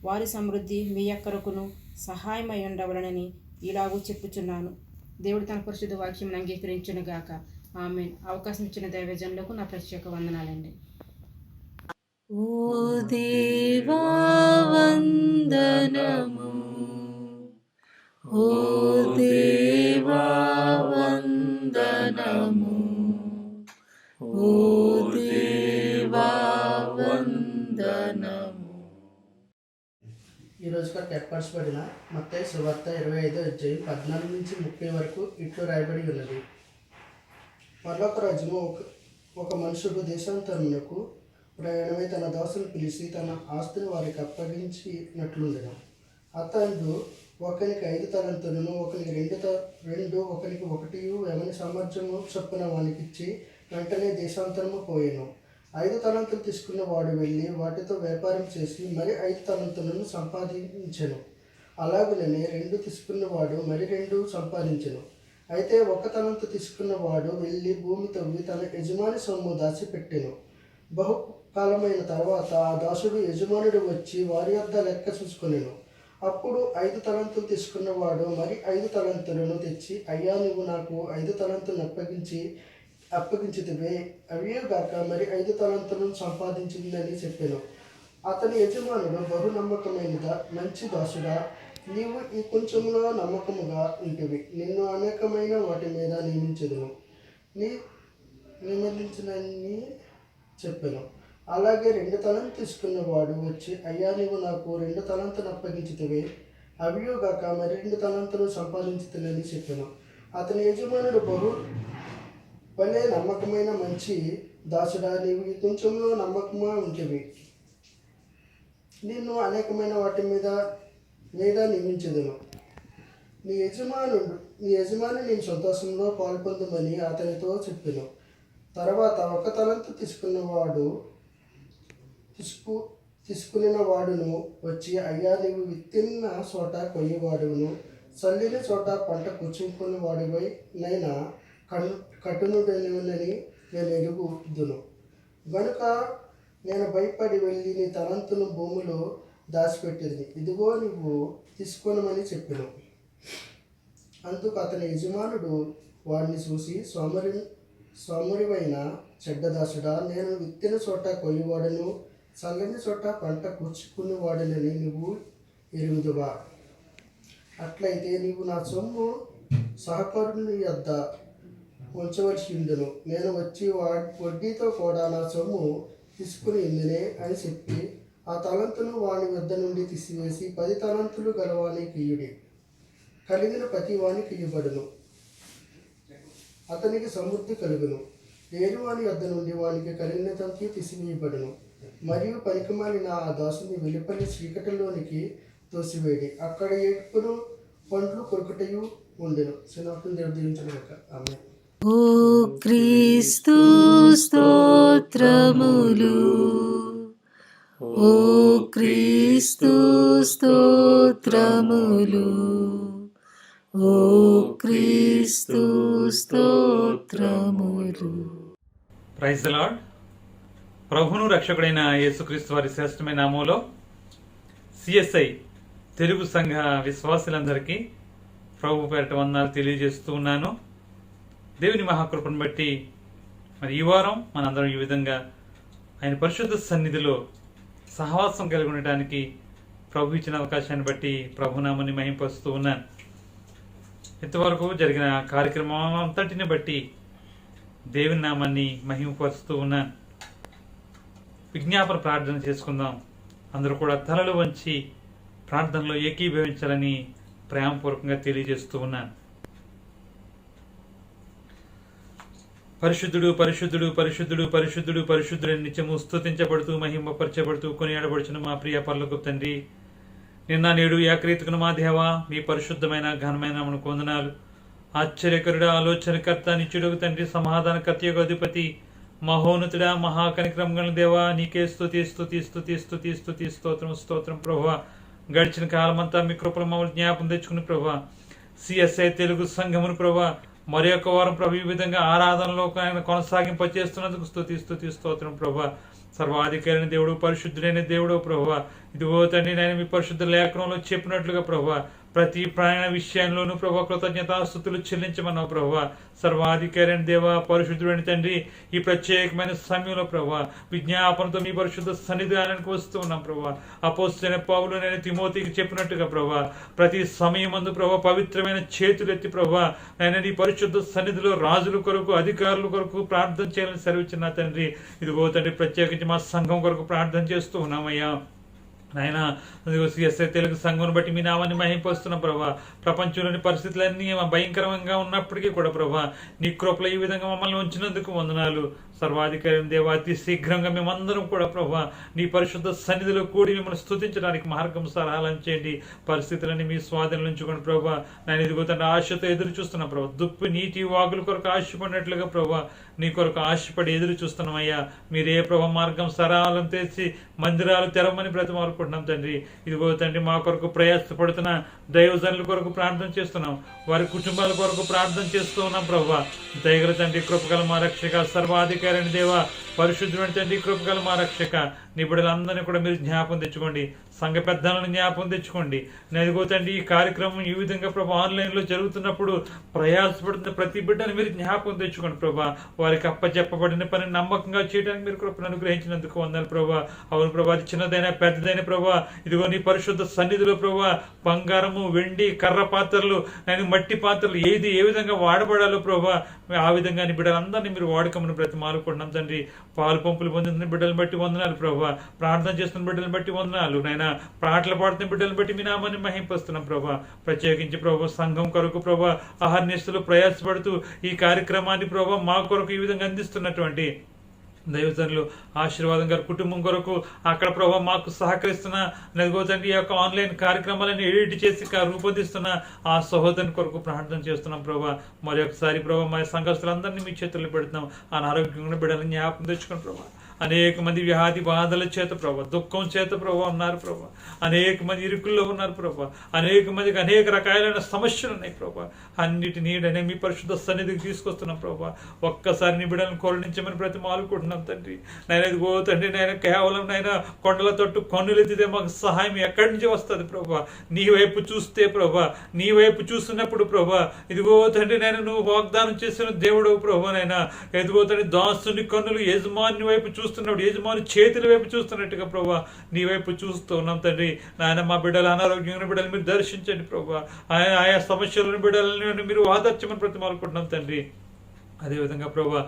Speaker 7: వారి సమృద్ధి మీ అక్కరకును సహాయమై ఉండవలనని ఇలాగూ చెప్పుచున్నాను. దేవుడు తన పరిశుద్ధ వాక్యం అంగీకరించునుగాక. ఆమేన్. అవకాశం ఇచ్చిన దైవజనులకు నా ప్రత్యేక వందనాలండి.
Speaker 5: ఓ దేవా వందనము, ఓ దేవా వందనము, ఓ దేవా వందనము.
Speaker 8: ఈ రోజు కొరకు ఏర్పరచబడిన మత్తయి సువార్త 25వ అధ్యాయం 14 నుంచి 30 వరకు ఇట్లు రాయబడి ఉన్నది. పరలోక రాజ్యము ఒక మనుషుడు దేశాంతరమునకు ప్రయాణమై తన దాసును పిలిచి తన ఆస్తిని వారికి అప్పగించినట్లుండెను. అతడు ఒకనికి 5 తలంతులను, ఒకనికి 2, ఒకనికి 1 ఎవని సామర్థ్యము చొప్పున వానికి ఇచ్చి వెంటనే దేశాంతరము పోయెను. 5 తలంతులు తీసుకున్న వాడు వెళ్ళి వాటితో వ్యాపారం చేసి మరి 5 తలంతులను సంపాదించెను. అలాగనే 2 తీసుకున్నవాడు మరి 2 సంపాదించెను. అయితే 1 తలంతు తీసుకున్నవాడు వెళ్ళి భూమి తవ్వి తన యజమాని సొమ్ము దాచిపెట్టెను. బహుకాలమైన తర్వాత ఆ దాసుడు యజమానుడు వచ్చి వారి వద్ద లెక్క చూసుకొనెను. అప్పుడు 5 తలంతులు తీసుకున్నవాడు మరి 5 తలంతులను తెచ్చి, అయ్యా, నువ్వు నాకు 5 తలంతులను అప్పగించితివే, అవిగాక మరి 5 తలంతులను సంపాదించిందని చెప్పెను. అతని యజమానుడు, బహు నమ్మకమైన మంచి దాసుడా, నీవు ఈ కొంచెంలో నమ్మకముగా ఉంటివి, నిన్ను అనేకమైన వాటి మీద నియమించదును, నియమించనని చెప్పెను. అలాగే 2 తలంతులు తీసుకున్నవాడు వచ్చి, అయ్యా, నీవు నాకు 2 తలంతులను అప్పగించితివే, అవిగాక మరి 2 తలంతులు సంపాదించుతునని చెప్పెను. అతని యజమానుడు, భలే నమ్మకమైన మంచి దాసుడా, నీవు ఈ కొంచెంలో నమ్మకముగా ఉంటివి, నిన్ను అనేకమైన వాటి మీద నియమించదును, నీ యజమాని నేను సంతోషంలో పాల్పొందమని అతనితో చెప్పెను. తర్వాత 1 తలంతు తీసుకున్న వాడును వచ్చి, అయ్యా, నీవు విత్తిన చోట కొయ్యవాడును, చల్లిన చోట పంట కూర్చుకున్న వాడివై నైనా కట్టునుడని నేను ఎరుగుదును గనుక నేను భయపడి వెళ్ళి నీ తలంతును భూమిలో దాచిపెట్టేది, ఇదిగో నువ్వు తీసుకొనమని చెప్పెను. అందుకు అతని యజమానుడు వాడిని చూసి, సోమరివైన చెడ్డదాసుడా, నేను విత్తిన చోట కొయ్యవాడను, చల్లని చోట పంట కూర్చుకునేవాడనని నువ్వు ఎరుగుదువా? అట్లయితే నీవు నా సొమ్ము సహకారుని వద్ద ఉంచవలసి ఉండును, నేను వచ్చి వడ్డీతో కూడా నా సొమ్ము తీసుకుని ఇందునే అని చెప్పి ఆ తలంతును వాని వద్ద నుండి తీసివేసి 10 తలంతులు గలవానికి ఇయ్యుడి, కలిగిన ప్రతి వానికి ఇవ్వబడును, అతనికి సమృద్ధి కలుగును. లేని వాని వద్ద నుండి వానికి కలిగినదంతా తీసివేయబడును. మరియు పనికిమాలిన ఆ దాసుని వెలుపలి చీకటిలోనికి తోసివేడి, అక్కడ ఏడుపును పండ్లు కొరుకుటయు ఉండెను. శ్రీనాథుని దేవుడు దీవించుగాక. ఆమేన్.
Speaker 5: ఓ క్రీస్తు స్తోత్రములు, ఓ క్రీస్తు స్తోత్రములు, ఓ క్రీస్తు స్తోత్రములు.
Speaker 9: Praise the lord. ప్రభువును రక్షకుడైన యేసుక్రీస్తు వారి శ్రేష్టమైన నామములో సిఎస్ఐ తెలుగు సంఘ విశ్వాసులందరికీ ప్రభు పేరిట వందనాలు తెలియజేస్తూ ఉన్నాను. దేవుని మహాకృపను బట్టి మరి ఈ వారం మనందరం ఈ విధంగా ఆయన పరిశుద్ధ సన్నిధిలో సహవాసం కలిగి ఉండటానికి ప్రభు ఇచ్చిన అవకాశాన్ని బట్టి ప్రభునామాన్ని మహింపరుస్తూ ఉన్నాను. ఇంతవరకు జరిగిన కార్యక్రమం అంతటిని బట్టి దేవుని నామాన్ని మహిమపరుస్తూ ఉన్నాను. విజ్ఞాపన ప్రార్థన చేసుకుందాం. అందరూ కూడా తలలు వంచి ప్రార్థనలో ఏకీభవించాలని ప్రేమపూర్వకంగా తెలియజేస్తూ ఉన్నాను. పరిశుద్ధుడు పరిశుద్ధుడు పరిశుద్ధుడు పరిశుద్ధుడు పరిశుద్ధుడు నిత్యము స్తుతించబడుతూ మహిమపరచబడుతూ కొనియాడబడుచున్న మా ప్రియ పరలోకపు తండ్రి, నిన్న నేడు ఏకరీతికును మా దేవా, మీ పరిశుద్ధమైన ఘనమైన మనకు వందనాలు. ఆశ్చర్యకరుడ, ఆలోచనకర్త, నిత్యుడు తండ్రి, సమాధానకర్త యొక్క అధిపతి, మహోన్నతుడా, మహాకనిక్రమ గల దేవా, నీకే స్తుతి స్తుతి స్తుతి స్తుతి స్తుతి స్తోత్రం స్తోత్రం ప్రభువా. గడిచిన కాలమంతా మీ కృపల మమ్మల్ని జ్ఞాపం తెచ్చుకుని ప్రభువా, సిఎస్ఐ తెలుగు సంఘమును ప్రభువా మరి యొక్క వారం ప్రభు ఈ విధంగా ఆరాధనలో ఆయన కొనసాగింప చేస్తున్నందుకు స్తుతి స్తుతి స్తోత్రం ప్రభువా. సర్వాధికారైన దేవుడు, పరిశుద్ధుడైన దేవుడు ప్రభువా, ఇదిగో తండ్రి నేను మీ పరిశుద్ధ లేఖనంలో చెప్పినట్లుగా ప్రభువా ప్రతి ప్రాణ విషయంలోనూ ప్రభు కృతజ్ఞతాస్తుతులు చెల్లించమన్నావు ప్రభువా. సర్వాధికారైన దేవ, పరిశుద్ధుడైన తండ్రి, ఈ ప్రత్యేకమైన సమయంలో ప్రభువా విజ్ఞాపనతో మీ పరిశుద్ధ సన్నిధానానికి వస్తూ ఉన్నాం ప్రభువా. అపోస్తలుడైన పౌలు నేను తిమోతికి చెప్పినట్టుగా ప్రభువా ప్రతి సమయమందు ప్రభువా పవిత్రమైన చేతులెత్తి ప్రభువా నేను నీ పరిశుద్ధ సన్నిధిలో రాజుల కొరకు, అధికారుల కొరకు ప్రార్థన చేయాలని సెలవిచ్చిన తండ్రి, ఇదిగో తండ్రి ప్రత్యేకించి మా సంఘం కొరకు ప్రార్థన చేస్తూ ఉన్నామయ్యా. నాయన సిఎస్ఐ తెలుగు సంఘం బట్టి మీ నామాన్ని మహింపరుస్తున్నాం ప్రభా. ప్రపంచంలోని పరిస్థితులన్నీ భయంకరంగా ఉన్నప్పటికీ కూడా ప్రభా నీ కృపలో ఈ విధంగా మమ్మల్ని ఉంచినందుకు వందనాలు. సర్వాధికారి దేవా, అతి శీఘ్రంగా మేమందరం కూడా ప్రభా నీ పరిశుద్ధ సన్నిధిలో కూడి మిమ్మల్ని స్తుతించడానికి మార్గం సలహాలను చేయండి. పరిస్థితులన్నీ మీ స్వాధీనం ఉంచుకోండి ప్రభా. నేను ఇదిగో తన ఆశతో ఎదురు చూస్తున్నా ప్రభా. దుప్పు నీటి వాగుల కొరకు ఆశపడినట్లుగా ప్రభా నీ కొరకు ఆశపడి ఎదురు చూస్తున్నామయ్యా. మీరే ప్రభా మార్గం సరళం తెచ్చి మందిరాలు తెరవమని బ్రతిమాలుకుంటున్నాం తండ్రి. ఇదిగో తండ్రి మా కొరకు ప్రయాసపడుతున్న దైవజనుల కొరకు ప్రార్థన చేస్తున్నాం, వారి కుటుంబాల కొరకు ప్రార్థన చేస్తూ ఉన్నాం ప్రభా. దయగల తండ్రి, కృపగల మా రక్షక, సర్వాధికారైన దేవా, పరిశుద్ధుడైన తండ్రి, కృపగల మా రక్షక, నీ బిడ్డలందరినీ కూడా మీరు జ్ఞాపం తెచ్చుకోండి. సంఘ పెద్దలను జ్ఞాపం తెచ్చుకోండి. నేను తండ్రి ఈ కార్యక్రమం ఈ విధంగా ప్రభా ఆన్లైన్లో జరుగుతున్నప్పుడు ప్రయాసపడుతున్న ప్రతి బిడ్డను మీరు జ్ఞాపకం తెచ్చుకోండి ప్రభా. వారికి అప్పచెప్పబడిన పని నమ్మకంగా చేయడానికి మీరు కృపను అనుగ్రహించినందుకు వందనాలు ప్రభా. అవును ప్రభా, అది చిన్నదైనా పెద్దదైన ప్రభా ఇదిగో నీ పరిశుద్ధ సన్నిధిలో ప్రభా బంగారము, వెండి, కర్ర పాత్రలు, నేను మట్టి పాత్రలు ఏది ఏ విధంగా వాడబడాలో ప్రభా ఆ విధంగా నీ బిడ్డలందరినీ మీరు వాడుకోమని బ్రతిమాలుకుంటున్నాం తండ్రి. పాలు పంపులు పొందుతున్న బిడ్డలను బట్టి వందనాలు ప్రభా. ప్రార్థన చేస్తున్న బిడ్డలను బట్టి వందనాలు నాయన. పాటలు పాడుతున్న బిడ్డలను బట్టి మీ నామాన్ని మహింపరుస్తున్నాం ప్రభా. ప్రత్యేకించి ప్రభా సంఘం కొరకు ప్రభా అహర్నిశలు ప్రయాసపడుతూ ఈ కార్యక్రమాన్ని ప్రభా మా కొరకు ఈ విధంగా అందిస్తున్నటువంటి దైవజనులు ఆశీర్వాదం గారి కుటుంబం కొరకు అక్కడ ప్రభావ మాకు సహకరిస్తున్న నెలగోతండి ఈ యొక్క ఆన్లైన్ కార్యక్రమాలను ఎడిట్ చేసి రూపొందిస్తున్న ఆ సహోదరుని కొరకు ప్రార్థన చేస్తున్నాం ప్రభా. మరి ఒకసారి ప్రభావ మా సంఘస్థులందరినీ మీ చేతుల్లో పెడుతున్నాం. అనారోగ్యంగా బిడ్డలను జ్ఞాపకం తెచ్చుకుని ప్రభా. అనేక మంది వ్యాధి బాధల చేత ప్రభా, దుఃఖం చేత ప్రభా ఉన్నారు ప్రభా. అనేక మంది ఇరుకుల్లో ఉన్నారు ప్రభా. అనేక మందికి అనేక రకాలైన సమస్యలు ఉన్నాయి ప్రభా. అన్నిటి నీడనే మీ పరిశుద్ధ సన్నిధికి తీసుకొస్తున్నాం ప్రభా. ఒక్కసారి నీ బిడ్డలను కరుణించమని బ్రతిమాలుకుంటున్నాం తండ్రి. నేను ఇదిగో తండ్రి, నేను కేవలం నైనా కొండల తట్టు కన్నులెత్తితే మాకు సహాయం ఎక్కడి నుంచి వస్తుంది ప్రభా. నీ వైపు చూస్తే ప్రభా, నీ వైపు చూస్తున్నప్పుడు ప్రభా ఇదిగో తండ్రి నేను నువ్వు వాగ్దానం చేసిన దేవుడు ప్రభా. నైనా ఎదుగో తండ్రి దాసుని కన్నులు యజమాని వైపు చూస్తున్నాడు, యజమాని చేతుల వైపు చూస్తున్నట్టుగా ప్రభా నీ వైపు చూస్తూ ఉన్నాం తండ్రి. నాయన మా బిడ్డల అనారోగ్యమైన బిడ్డలు మీరు దర్శించండి ప్రభా. ఆయా సమస్యలను బిడ్డలను మీరు ఆదర్శమని బ్రతిమాలుకుంటున్నాం తండ్రి. అదేవిధంగా ప్రభా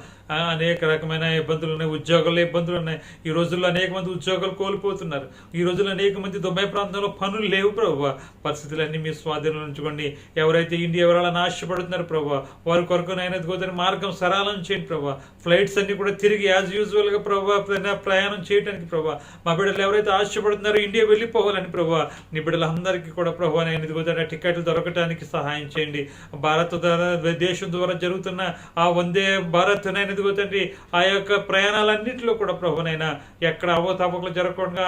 Speaker 9: అనేక రకమైన ఇబ్బందులు ఉన్నాయి, ఉద్యోగాల్లో ఇబ్బందులు ఉన్నాయి. ఈ రోజుల్లో అనేక మంది ఉద్యోగాలు కోల్పోతున్నారు. ఈ రోజుల్లో అనేక మంది దుబాయ్ ప్రాంతంలో పనులు లేవు ప్రభా. పరిస్థితులన్నీ మీ స్వాధీనంలో ఉంచుకోండి. ఎవరైతే ఇండియా ఎవరైనా ఆశపడుతున్నారు ప్రభా వారి కొరకు నైనా మార్గం సరళం చేయండి ప్రభా. ఫ్లైట్స్ అన్ని కూడా తిరిగి యాజ్ యూజువల్గా ప్రభా ప్రయాణం చేయడానికి ప్రభా. మా బిడ్డలు ఎవరైతే ఆశపడుతున్నారో ఇండియా వెళ్ళిపోవాలని ప్రభా నీ బిడ్డలందరికీ కూడా ప్రభా నేను ఇదిగో టికెట్లు దొరకడానికి సహాయం చేయండి. భారత దేశం ద్వారా జరుగుతున్న ఆ వందే భారత్ నైనా ఇదిగో తండ్రి ఆ యొక్క ప్రయాణాలన్నింటిలో కూడా ప్రభునైనా ఎక్కడ అవతాపకులు జరగకుండా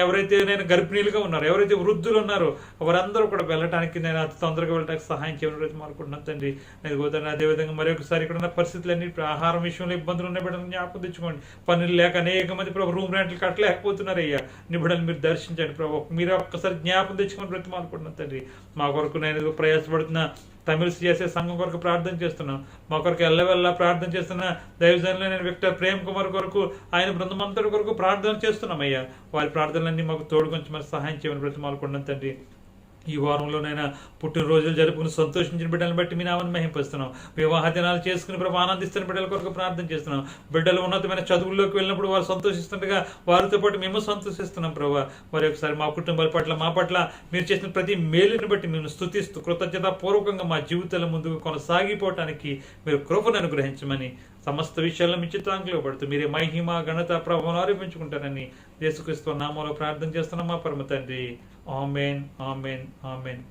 Speaker 9: ఎవరైతే నేను గర్భిణీలుగా ఉన్నారో, ఎవరైతే వృద్ధులు ఉన్నారో వారందరూ కూడా వెళ్ళడానికి నేను అతి తొందరగా వెళ్ళడానికి సహాయం చేయడం అనుకుంటున్నాను తండ్రి. నేను పోతాను. అదేవిధంగా మరొకసారి ఇక్కడ ఉన్న పరిస్థితులన్నీ ఆహారం విషయంలో ఇబ్బందులు ఉన్న బిడ్డలు జ్ఞాపకం తెచ్చుకోండి. పనులు లేక అనేక మంది ప్రభు రూమ్ రెంట్లు కట్టలేకపోతున్నారు అయ్యా. నీ బిడ్డలు మీరు దర్శించండి ప్రభు. మీరు ఒక్కసారి జ్ఞాపకం తెచ్చుకొని బ్రతిమాలుకుంటున్నాను తండ్రి. మా కొరకు నేను ప్రయాసపడుతున్న తమిళ చేసే సంఘం కొరకు ప్రార్థన చేస్తున్నాం. మా కొరకు ఎల్లవెల్లా ప్రార్థన చేస్తున్న దైవజనులు నేను విక్టర్ ప్రేమ్ కుమార్ కొరకు, ఆయన బృందమంతటి కొరకు ప్రార్థన చేస్తున్నాం అయ్యా. వారి ప్రార్థనలన్నీ మాకు తోడుకొంచి మరి సహాయం చేయమని బ్రతిమాలుకుంటున్నాం తండ్రి. ఈ వారంలోనైనా పుట్టినరోజులు జరుపుకుని సంతోషించిన బిడ్డలను బట్టి మీ నామని మహింపస్తున్నాం. వివాహ దినాలు చేసుకుని ప్రభు ఆనందిస్తున్న బిడ్డల కొరకు ప్రార్థన చేస్తున్నాం. బిడ్డలు ఉన్నతమైన చదువుల్లోకి వెళ్ళినప్పుడు వారు సంతోషిస్తుండగా వారితో పాటు మేము సంతోషిస్తున్నాం ప్రభు. మరి ఒకసారి మా కుటుంబాల పట్ల, మా పట్ల మీరు చేసిన ప్రతి మేలుని బట్టి మేము స్తుతిస్తూ కృతజ్ఞతాపూర్వకంగా మా జీవితాల ముందుకు కొనసాగిపోవటానికి మీరు కృపను అనుగ్రహించమని సమస్త విషయాల్లో మీ చిత్తాంకులు పడుతూ మీరే మహిమ ఘనత ప్రభావం ఆరోపించుకుంటారని యేసుక్రీస్తు నామములో ప్రార్థన చేస్తున్నాం మా పరమ తండ్రి. ఆమేన్, ఆమేన్, ఆమేన్.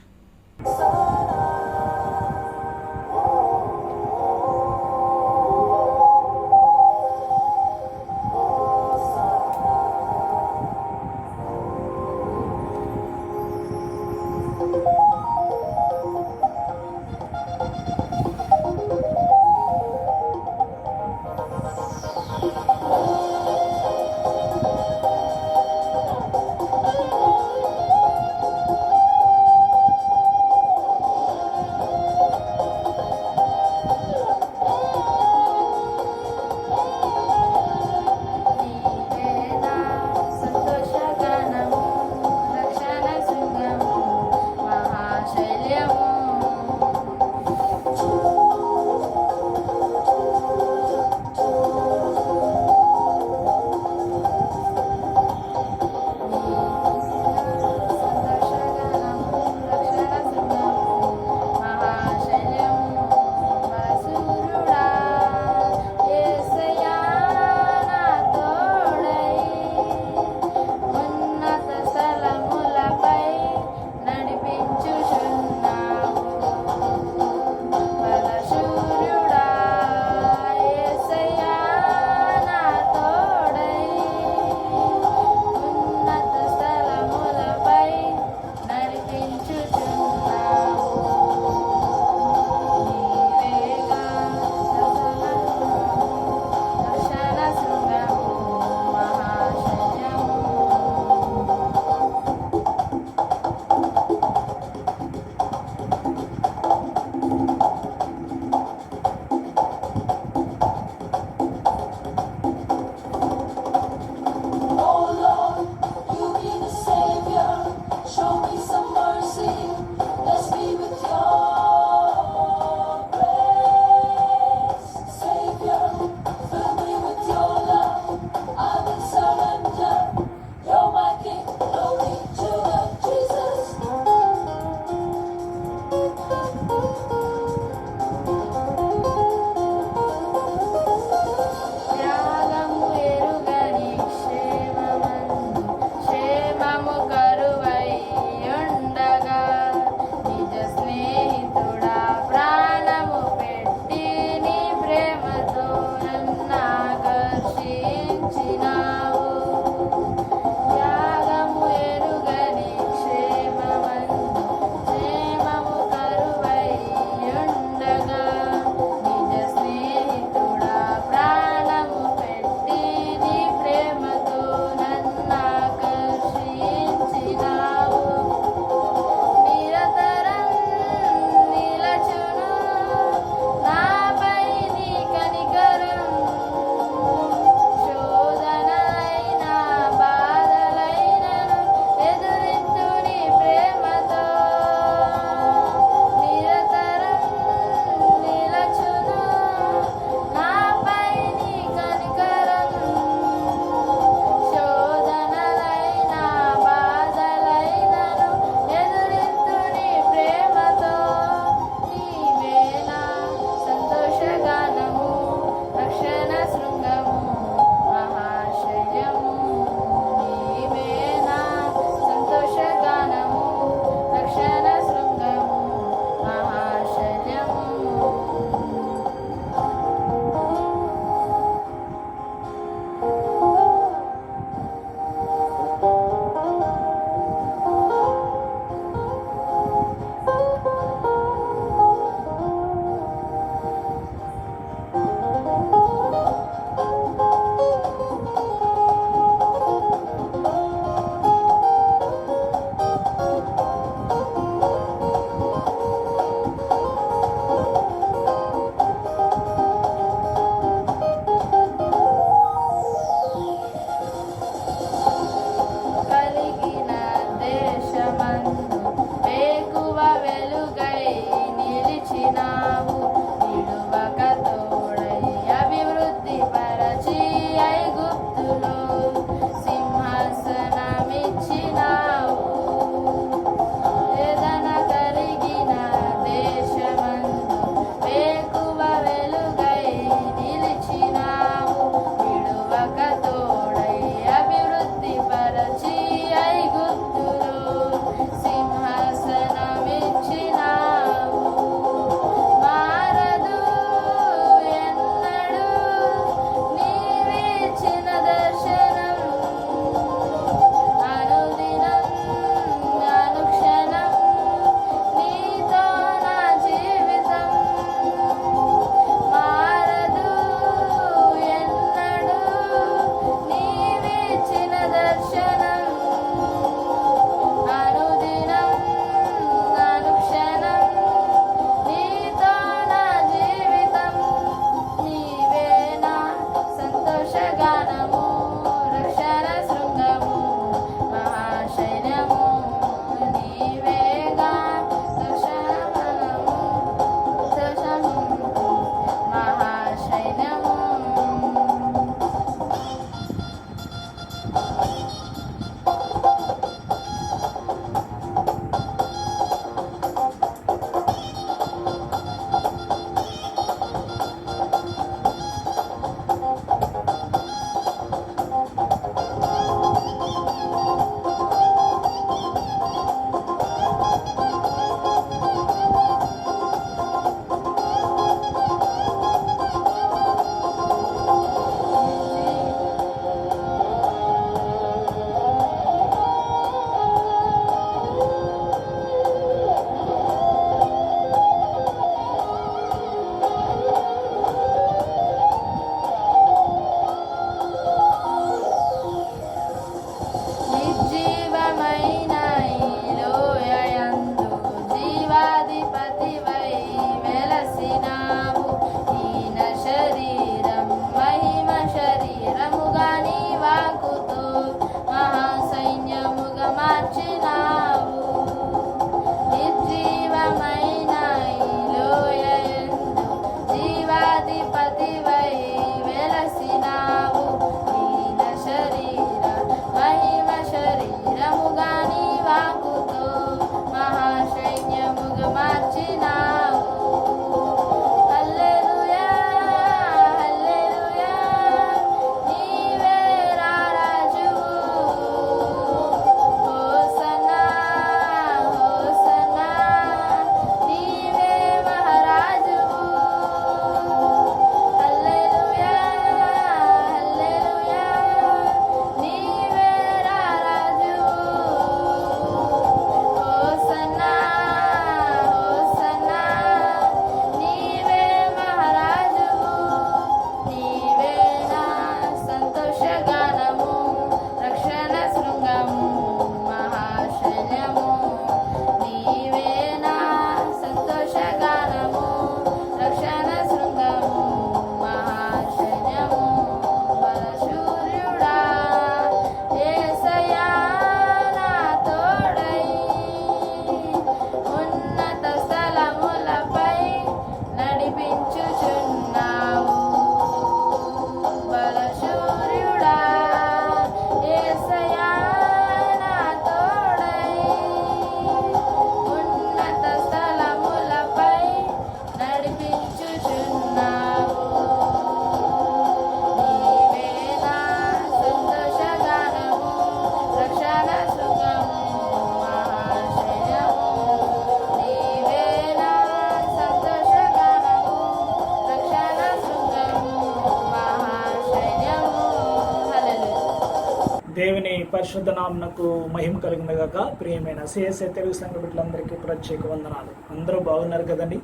Speaker 10: దేవుని పరిశుద్ధ నామమునకు మహిమ కలుగునగాక. ప్రియమైన సిఎస్ఐ తెలుగు సంఘ బిడ్డలందరికీ ప్రత్యేక వందనాలు. అందరూ బాగున్నారు కదండి.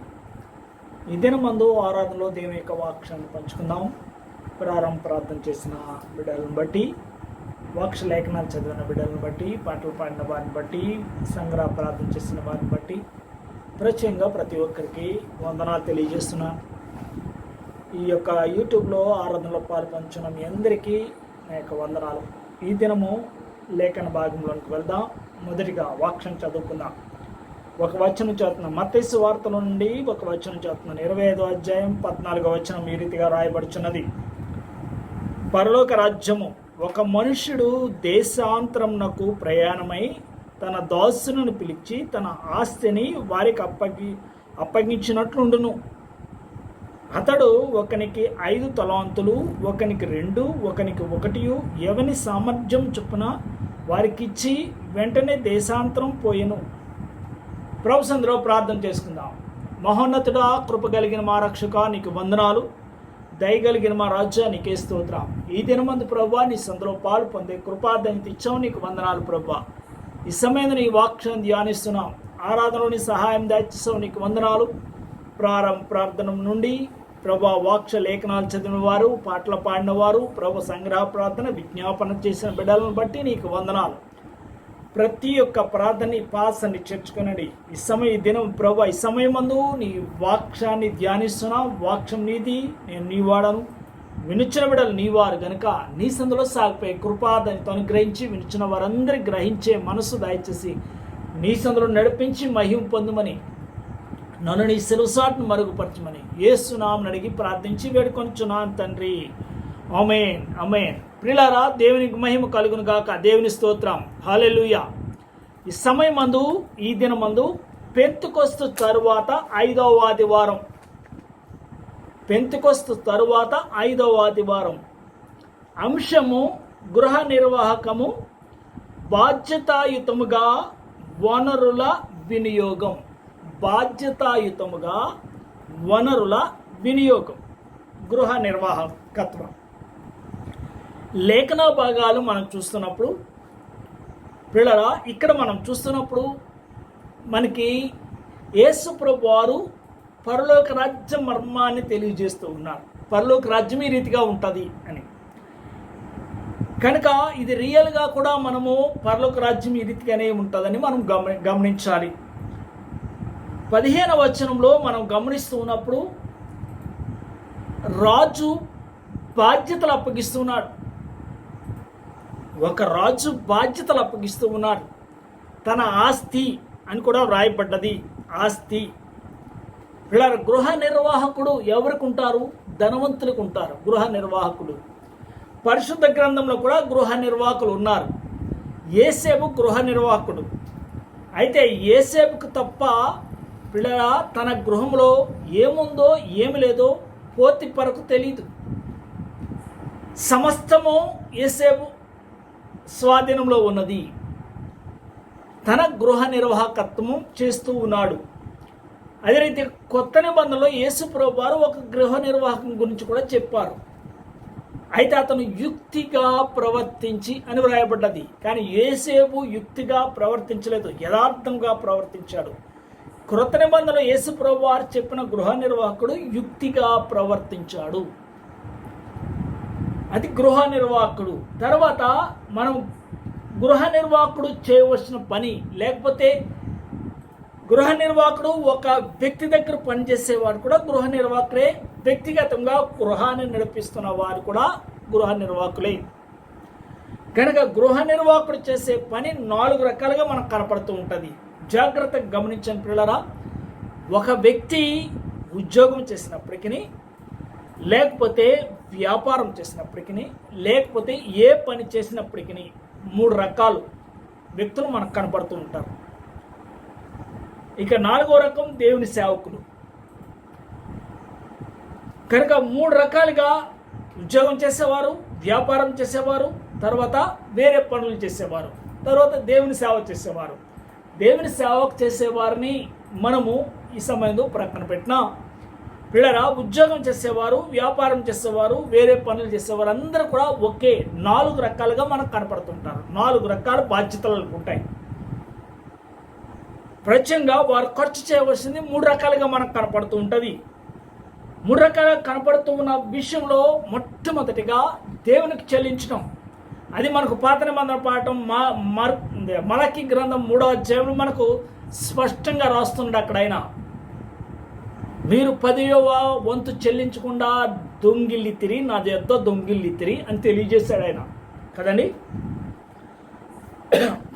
Speaker 10: ఈ దినమందు ఆరాధనలో దేవుని యొక్క వాక్యాన్ని పంచుకుందాం. ప్రార్థన చేసిన బిడ్డలను బట్టి, వాక్ష లేఖనాలు చదివిన బిడ్డలను బట్టి, పాటలు పాడిన వారిని బట్టి, సంగ్రహ ప్రార్థన చేసిన వారిని బట్టి ప్రత్యేకంగా ప్రతి ఒక్కరికి వందనాలు తెలియజేస్తున్నాను. ఈ యొక్క యూట్యూబ్లో ఆరాధనలో పాల్పంచున్న మీ అందరికీ నా యొక్క వందనాలు. ఈ దినము లేఖన భాగంలోనికి వెళ్దాం. మొదటిగా వాక్యం చదువుకుందాం. ఒక వచనం చదువుతున్నాం. మత్తయి సువార్తల నుండి ఒక వచనం చదువుతున్నాను. 25వ అధ్యాయం 14వ వచనం ఈ రీతిగా రాయబడుచున్నది. పరలోక రాజ్యము ఒక మనుష్యుడు దేశాంతరమునకు ప్రయాణమై తన దాసులను పిలిచి తన ఆస్తిని వారికి అప్పగించినట్లుండును. అతడు ఒకనికి 5 తలాంతులు, ఒకనికి 2, ఒకనికి 1, ఎవని సామర్థ్యం చొప్పున వారికిచ్చి వెంటనే దేశాంతరం పోయెను. ప్రభు సందులో ప్రార్థన చేసుకుందాం. మహోన్నతుడా, కృప కలిగిన మా రక్షక, నీకు వందనాలు. దయగలిగిన మా రాజా, నీకే స్తోత్రం. ఈ దినమందు ప్రభువా, నీ సందులో పాలు పొందే కృపాదనిత ఇచ్చావు, నీకు వందనాలు ప్రభువా. ఈ సమయంలో నీ వాక్యం ధ్యానిస్తున్నాం. ఆరాధనలోని సహాయం దాచేసావు, నీకు వందనాలు. ప్రార్థన నుండి ప్రభా వాక్ష లేఖనాలు చదివిన వారు, పాటలు పాడిన వారు, ప్రభు సంగ్రహ ప్రార్థన విజ్ఞాపన చేసిన బిడ్డలను బట్టి నీకు వందనాలు. ప్రతి ఒక్క ప్రార్థనని పాసాన్ని చేర్చుకునండి. ఈ దినం ప్రభు ఈ సమయమందు నీ వాక్యాన్ని ధ్యానిస్తున్నాం. వాక్యం నీది, నేను నీ వాడను. వినుచిన బిడ్డలు నీ వారు గనుక నీ సందులో సాగిపోయి కృపాదనితో అనుగ్రహించి వినుచిన వారందరి గ్రహించే మనసు దయచేసి నీ సందులో నడిపించి మహిమ పొందుమని, నన్ను నీ సెలవుసాటును మరుగుపరచమని యేసు నామమున అడిగి ప్రార్థించి వేడుకొనుచున్నాను తండ్రి. ఆమేన్, ఆమేన్. ప్రియులారా, దేవునికి మహిమ కలుగును గాక. దేవుని స్తోత్రం. హల్లెలూయా. ఈ సమయమందు, ఈ దినమందు పెంతెకొస్తు తరువాత 5వ ఆదివారం, పెంతెకొస్తు తరువాత 5వ ఆదివారం. అంశము గృహ నిర్వాహకము, బాధ్యతాయుతముగా వనరుల వినియోగం. బాధ్యతాయుతముగా వనరుల వినియోగం, గృహ నిర్వాహకత్వం. లేఖన భాగాలు మనం చూస్తున్నప్పుడు పిల్లరా, ఇక్కడ మనం చూస్తున్నప్పుడు మనకి యేసు ప్రభు వారు పరలోక రాజ్య మర్మాన్ని తెలియజేస్తూ ఉన్నారు. పరలోక రాజ్యం ఈ రీతిగా ఉంటుంది అని. కనుక ఇది రియల్గా కూడా మనము పరలోక రాజ్యం ఈ రీతిగానే ఉంటుందని మనం గమనించాలి. 15వ వచనంలో మనం గమనిస్తూ ఉన్నప్పుడు రాజు బాధ్యతలు అప్పగిస్తున్నాడు. ఒక రాజు బాధ్యతలు అప్పగిస్తూ ఉన్నాడు. తన ఆస్తి అని కూడా వ్రాయబడ్డది. ఆస్తి. ఇలా గృహ నిర్వాహకుడు ఎవరికి ఉంటారు? ధనవంతులకు ఉంటారు గృహ నిర్వాహకుడు. పరిశుద్ధ గ్రంథంలో కూడా గృహ నిర్వాహకులు ఉన్నారు. యేసేపు గృహ నిర్వాహకుడు. అయితే యేసేపుకు తప్ప పిల్లల తన గృహంలో ఏముందో ఏమి లేదో పోతిఫరుకు తెలియదు. సమస్తము యేసేపు స్వాధీనంలో ఉన్నది. తన గృహ నిర్వాహకత్వం చేస్తూ ఉన్నాడు. అదే రీతి కొత్త నిబంధనలో యేసు ప్రభువు వారు ఒక గృహ నిర్వాహకం గురించి కూడా చెప్పారు. అయితే అతను యుక్తిగా ప్రవర్తించి అని వ్రాయబడ్డది. కానీ యేసేపు యుక్తిగా ప్రవర్తించలేదు, యథార్థంగా ప్రవర్తించాడు. క్రొత్త నిబంధనలో యేసు ప్రభువు వారు చెప్పిన గృహ నిర్వాహకుడు యుక్తిగా ప్రవర్తించాడు. అది గృహ నిర్వాహకుడు. తర్వాత మనం గృహ నిర్వాహకుడు చేయవలసిన పని, లేకపోతే గృహ నిర్వాహకుడు ఒక వ్యక్తి దగ్గర పనిచేసేవాడు కూడా గృహ నిర్వాహకులే. వ్యక్తిగతంగా గృహాన్ని నడిపిస్తున్న వారు కూడా గృహ నిర్వాహకులే. కనుక గృహ నిర్వాహకుడు చేసే పని 4 రకాలుగా మనకు కనపడుతూ ఉంటుంది. జాగ్రత్తగా గమనించండి పిల్లరా. ఒక వ్యక్తి ఉద్యోగం చేసినప్పటికీ, లేకపోతే వ్యాపారం చేసినప్పటికీ, లేకపోతే ఏ పని చేసినప్పటికీ 3 రకాలు వ్యక్తులు మనకు కనపడుతూ ఉంటారు. ఇక 4వ రకం దేవుని సేవకులు. కనుక 3 రకాలుగా ఉద్యోగం చేసేవారు, వ్యాపారం చేసేవారు, తర్వాత వేరే పనులు చేసేవారు, తర్వాత దేవుని సేవ చేసేవారు. దేవుని సేవ చేసేవారిని మనము ఈ సమయంలో ప్రక్కన పెట్టినా పిల్లరా, ఉద్యోగం చేసేవారు, వ్యాపారం చేసేవారు, వేరే పనులు చేసేవారు అందరూ కూడా ఒకే 4 రకాలుగా మనకు కనపడుతుంటారు. 4 రకాల బాధ్యతలు ఉంటాయి. ప్రత్యేకంగా వారు ఖర్చు చేయవలసింది 3 రకాలుగా మనకు కనపడుతూ ఉంటుంది. 3 రకాలుగా కనపడుతూ ఉన్న విషయంలో మొట్టమొదటిగా దేవునికి చెల్లించడం. అది మనకు పాత నిబంధన పాఠం మలకి గ్రంథం 3వ అధ్యాయంలో మనకు స్పష్టంగా రాస్తుంది. అక్కడ ఆయన మీరు 10వ వంతు చెల్లించకుండా దొంగిల్లితిరి, నా చేత దొంగిల్లితిరి అని తెలియజేశాడు ఆయన కదండి.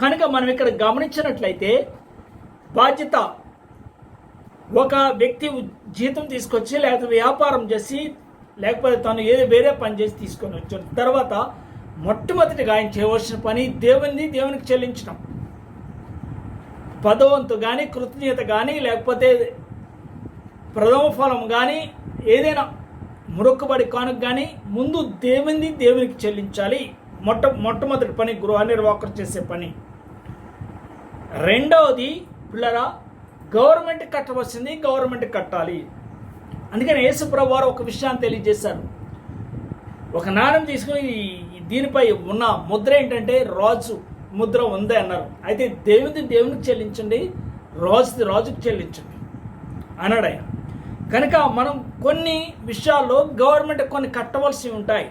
Speaker 10: కనుక మనం ఇక్కడ గమనించినట్లయితే బాధ్యత, ఒక వ్యక్తి జీతం తీసుకొచ్చి లేకపోతే వ్యాపారం చేసి లేకపోతే తను వేరే పని చేసి తీసుకొని వచ్చిన తర్వాత మొట్టమొదటిగా ఆయన చేయవలసిన పని దేవునికి చెల్లించడం. 10వ వంతు కానీ, కృతజ్ఞత కానీ, లేకపోతే ప్రథమ ఫలం కానీ, ఏదైనా మొక్కుబడి కానుక కానీ ముందు దేవునికి చెల్లించాలి. మొట్టమొదటి పని గృహ నిర్వాహకుడు చేసే పని. రెండవది పిల్లరా, గవర్నమెంట్ కట్టవలసింది గవర్నమెంట్ కట్టాలి. అందుకని యేసుప్రభువు వారు ఒక విషయాన్ని తెలియజేశారు. ఒక నాణ్యం తీసుకుని దీనిపై ఉన్న ముద్ర ఏంటంటే రాజు ముద్ర ఉంది అన్నారు. అయితే దేవునికి చెల్లించండి, రాజుకి చెల్లించండి అన్నాడు ఆయన. కనుక మనం కొన్ని విషయాల్లో గవర్నమెంట్ కొన్ని కట్టవలసి ఉంటాయి,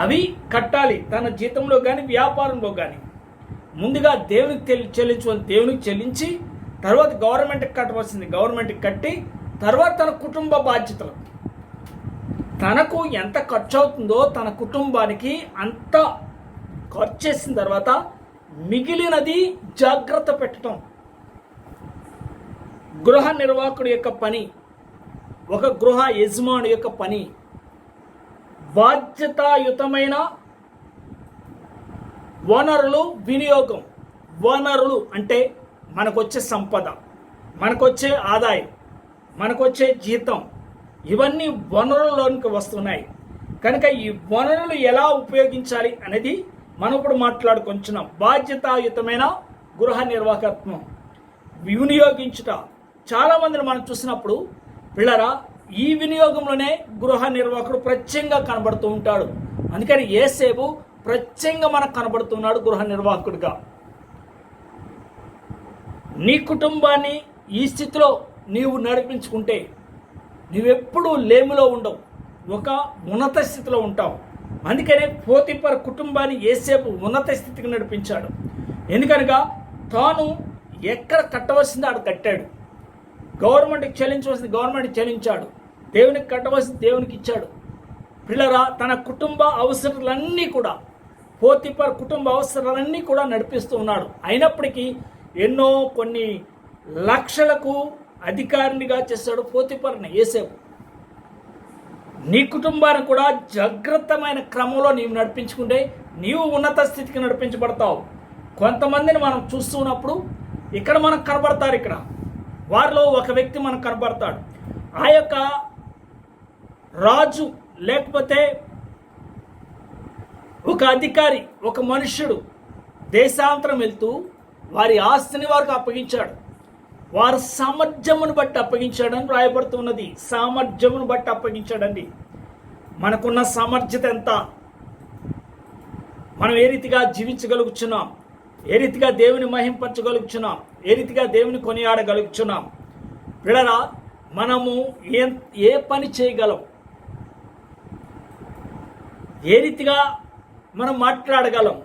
Speaker 10: అవి కట్టాలి. తన జీతంలో కానీ వ్యాపారంలో కానీ ముందుగా దేవునికి చెల్లించి తర్వాత గవర్నమెంట్కి కట్టవలసింది గవర్నమెంట్కి కట్టి తర్వాత తన కుటుంబ బాధ్యతలు, తనకు ఎంత ఖర్చు అవుతుందో తన కుటుంబానికి అంత ఖర్చు చేసిన తర్వాత మిగిలినది జాగ్రత్త పెట్టడం గృహ నిర్వాహకుడి యొక్క పని, ఒక గృహ యజమాని యొక్క పని. బాధ్యతాయుతమైన వనరులు వినియోగం. వనరులు అంటే మనకొచ్చే సంపద, మనకొచ్చే ఆదాయం, మనకొచ్చే జీతం, ఇవన్నీ వనరుల్లోనికి వస్తున్నాయి. కనుక ఈ వనరులు ఎలా ఉపయోగించాలి అనేది మనం ఇప్పుడు మాట్లాడుకుంటున్నాం. బాధ్యతాయుతమైన గృహ నిర్వాహకత్వం, వినియోగించుట. చాలామందిని మనం చూసినప్పుడు పిల్లరా, ఈ వినియోగంలోనే గృహ నిర్వాహకుడు ప్రత్యేకంగా కనబడుతూ ఉంటాడు. అందుకని యేసేపు ప్రత్యేకంగా మనకు కనబడుతున్నాడు గృహ నిర్వాహకుడిగా. నీ కుటుంబాన్ని ఈ స్థితిలో నీవు నడిపించుకుంటే నువ్వెప్పుడూ లేమిలో ఉండవు, ఒక ఉన్నత స్థితిలో ఉంటావు. అందుకనే పోతిఫర్ కుటుంబాన్ని యేసేపు ఉన్నత స్థితికి నడిపించాడు. ఎందుకనగా తాను ఎక్కడ కట్టవలసిందో ఆడ కట్టాడు, గవర్నమెంట్కి చెల్లించవలసింది గవర్నమెంట్కి చెల్లించాడు, దేవునికి కట్టవలసింది దేవునికి ఇచ్చాడు. పిల్లరా, తన కుటుంబ అవసరాలన్నీ కూడా పోతిఫర్ కుటుంబ అవసరాలన్నీ కూడా నడిపిస్తూ ఉన్నాడు. అయినప్పటికీ కొన్ని లక్షలకు అధికారినిగా చేశాడు పోతిఫర్ని యేసేపు. నీ కుటుంబాన్ని కూడా జాగ్రత్తమైన క్రమంలో నీవు నడిపించుకుంటే నీవు ఉన్నత స్థితికి నడిపించబడతావు. కొంతమందిని మనం చూస్తున్నప్పుడు ఇక్కడ మనకు కనబడతారు, ఇక్కడ వారిలో ఒక వ్యక్తి మనకు కనబడతాడు. ఆ యొక్క రాజు లేకపోతే ఒక అధికారి, ఒక మనుష్యుడు దేశాంతరం వెళ్తూ వారి ఆస్తిని వారికి అప్పగించాడు. వారి సామర్థ్యమును బట్టి అప్పగించాడని రాయబడుతున్నది. సామర్థ్యమును బట్టి అప్పగించాడండి. మనకున్న సామర్థ్యత ఎంత, మనం ఏ రీతిగా జీవించగలుగుతున్నాం, ఏ రీతిగా దేవుని మహింపరచగలుగుతున్నాం, ఏ రీతిగా దేవుని కొనియాడగలుగుతున్నాం. పిల్లరా, మనము ఏ పని చేయగలం, ఏ రీతిగా మనం మాట్లాడగలం,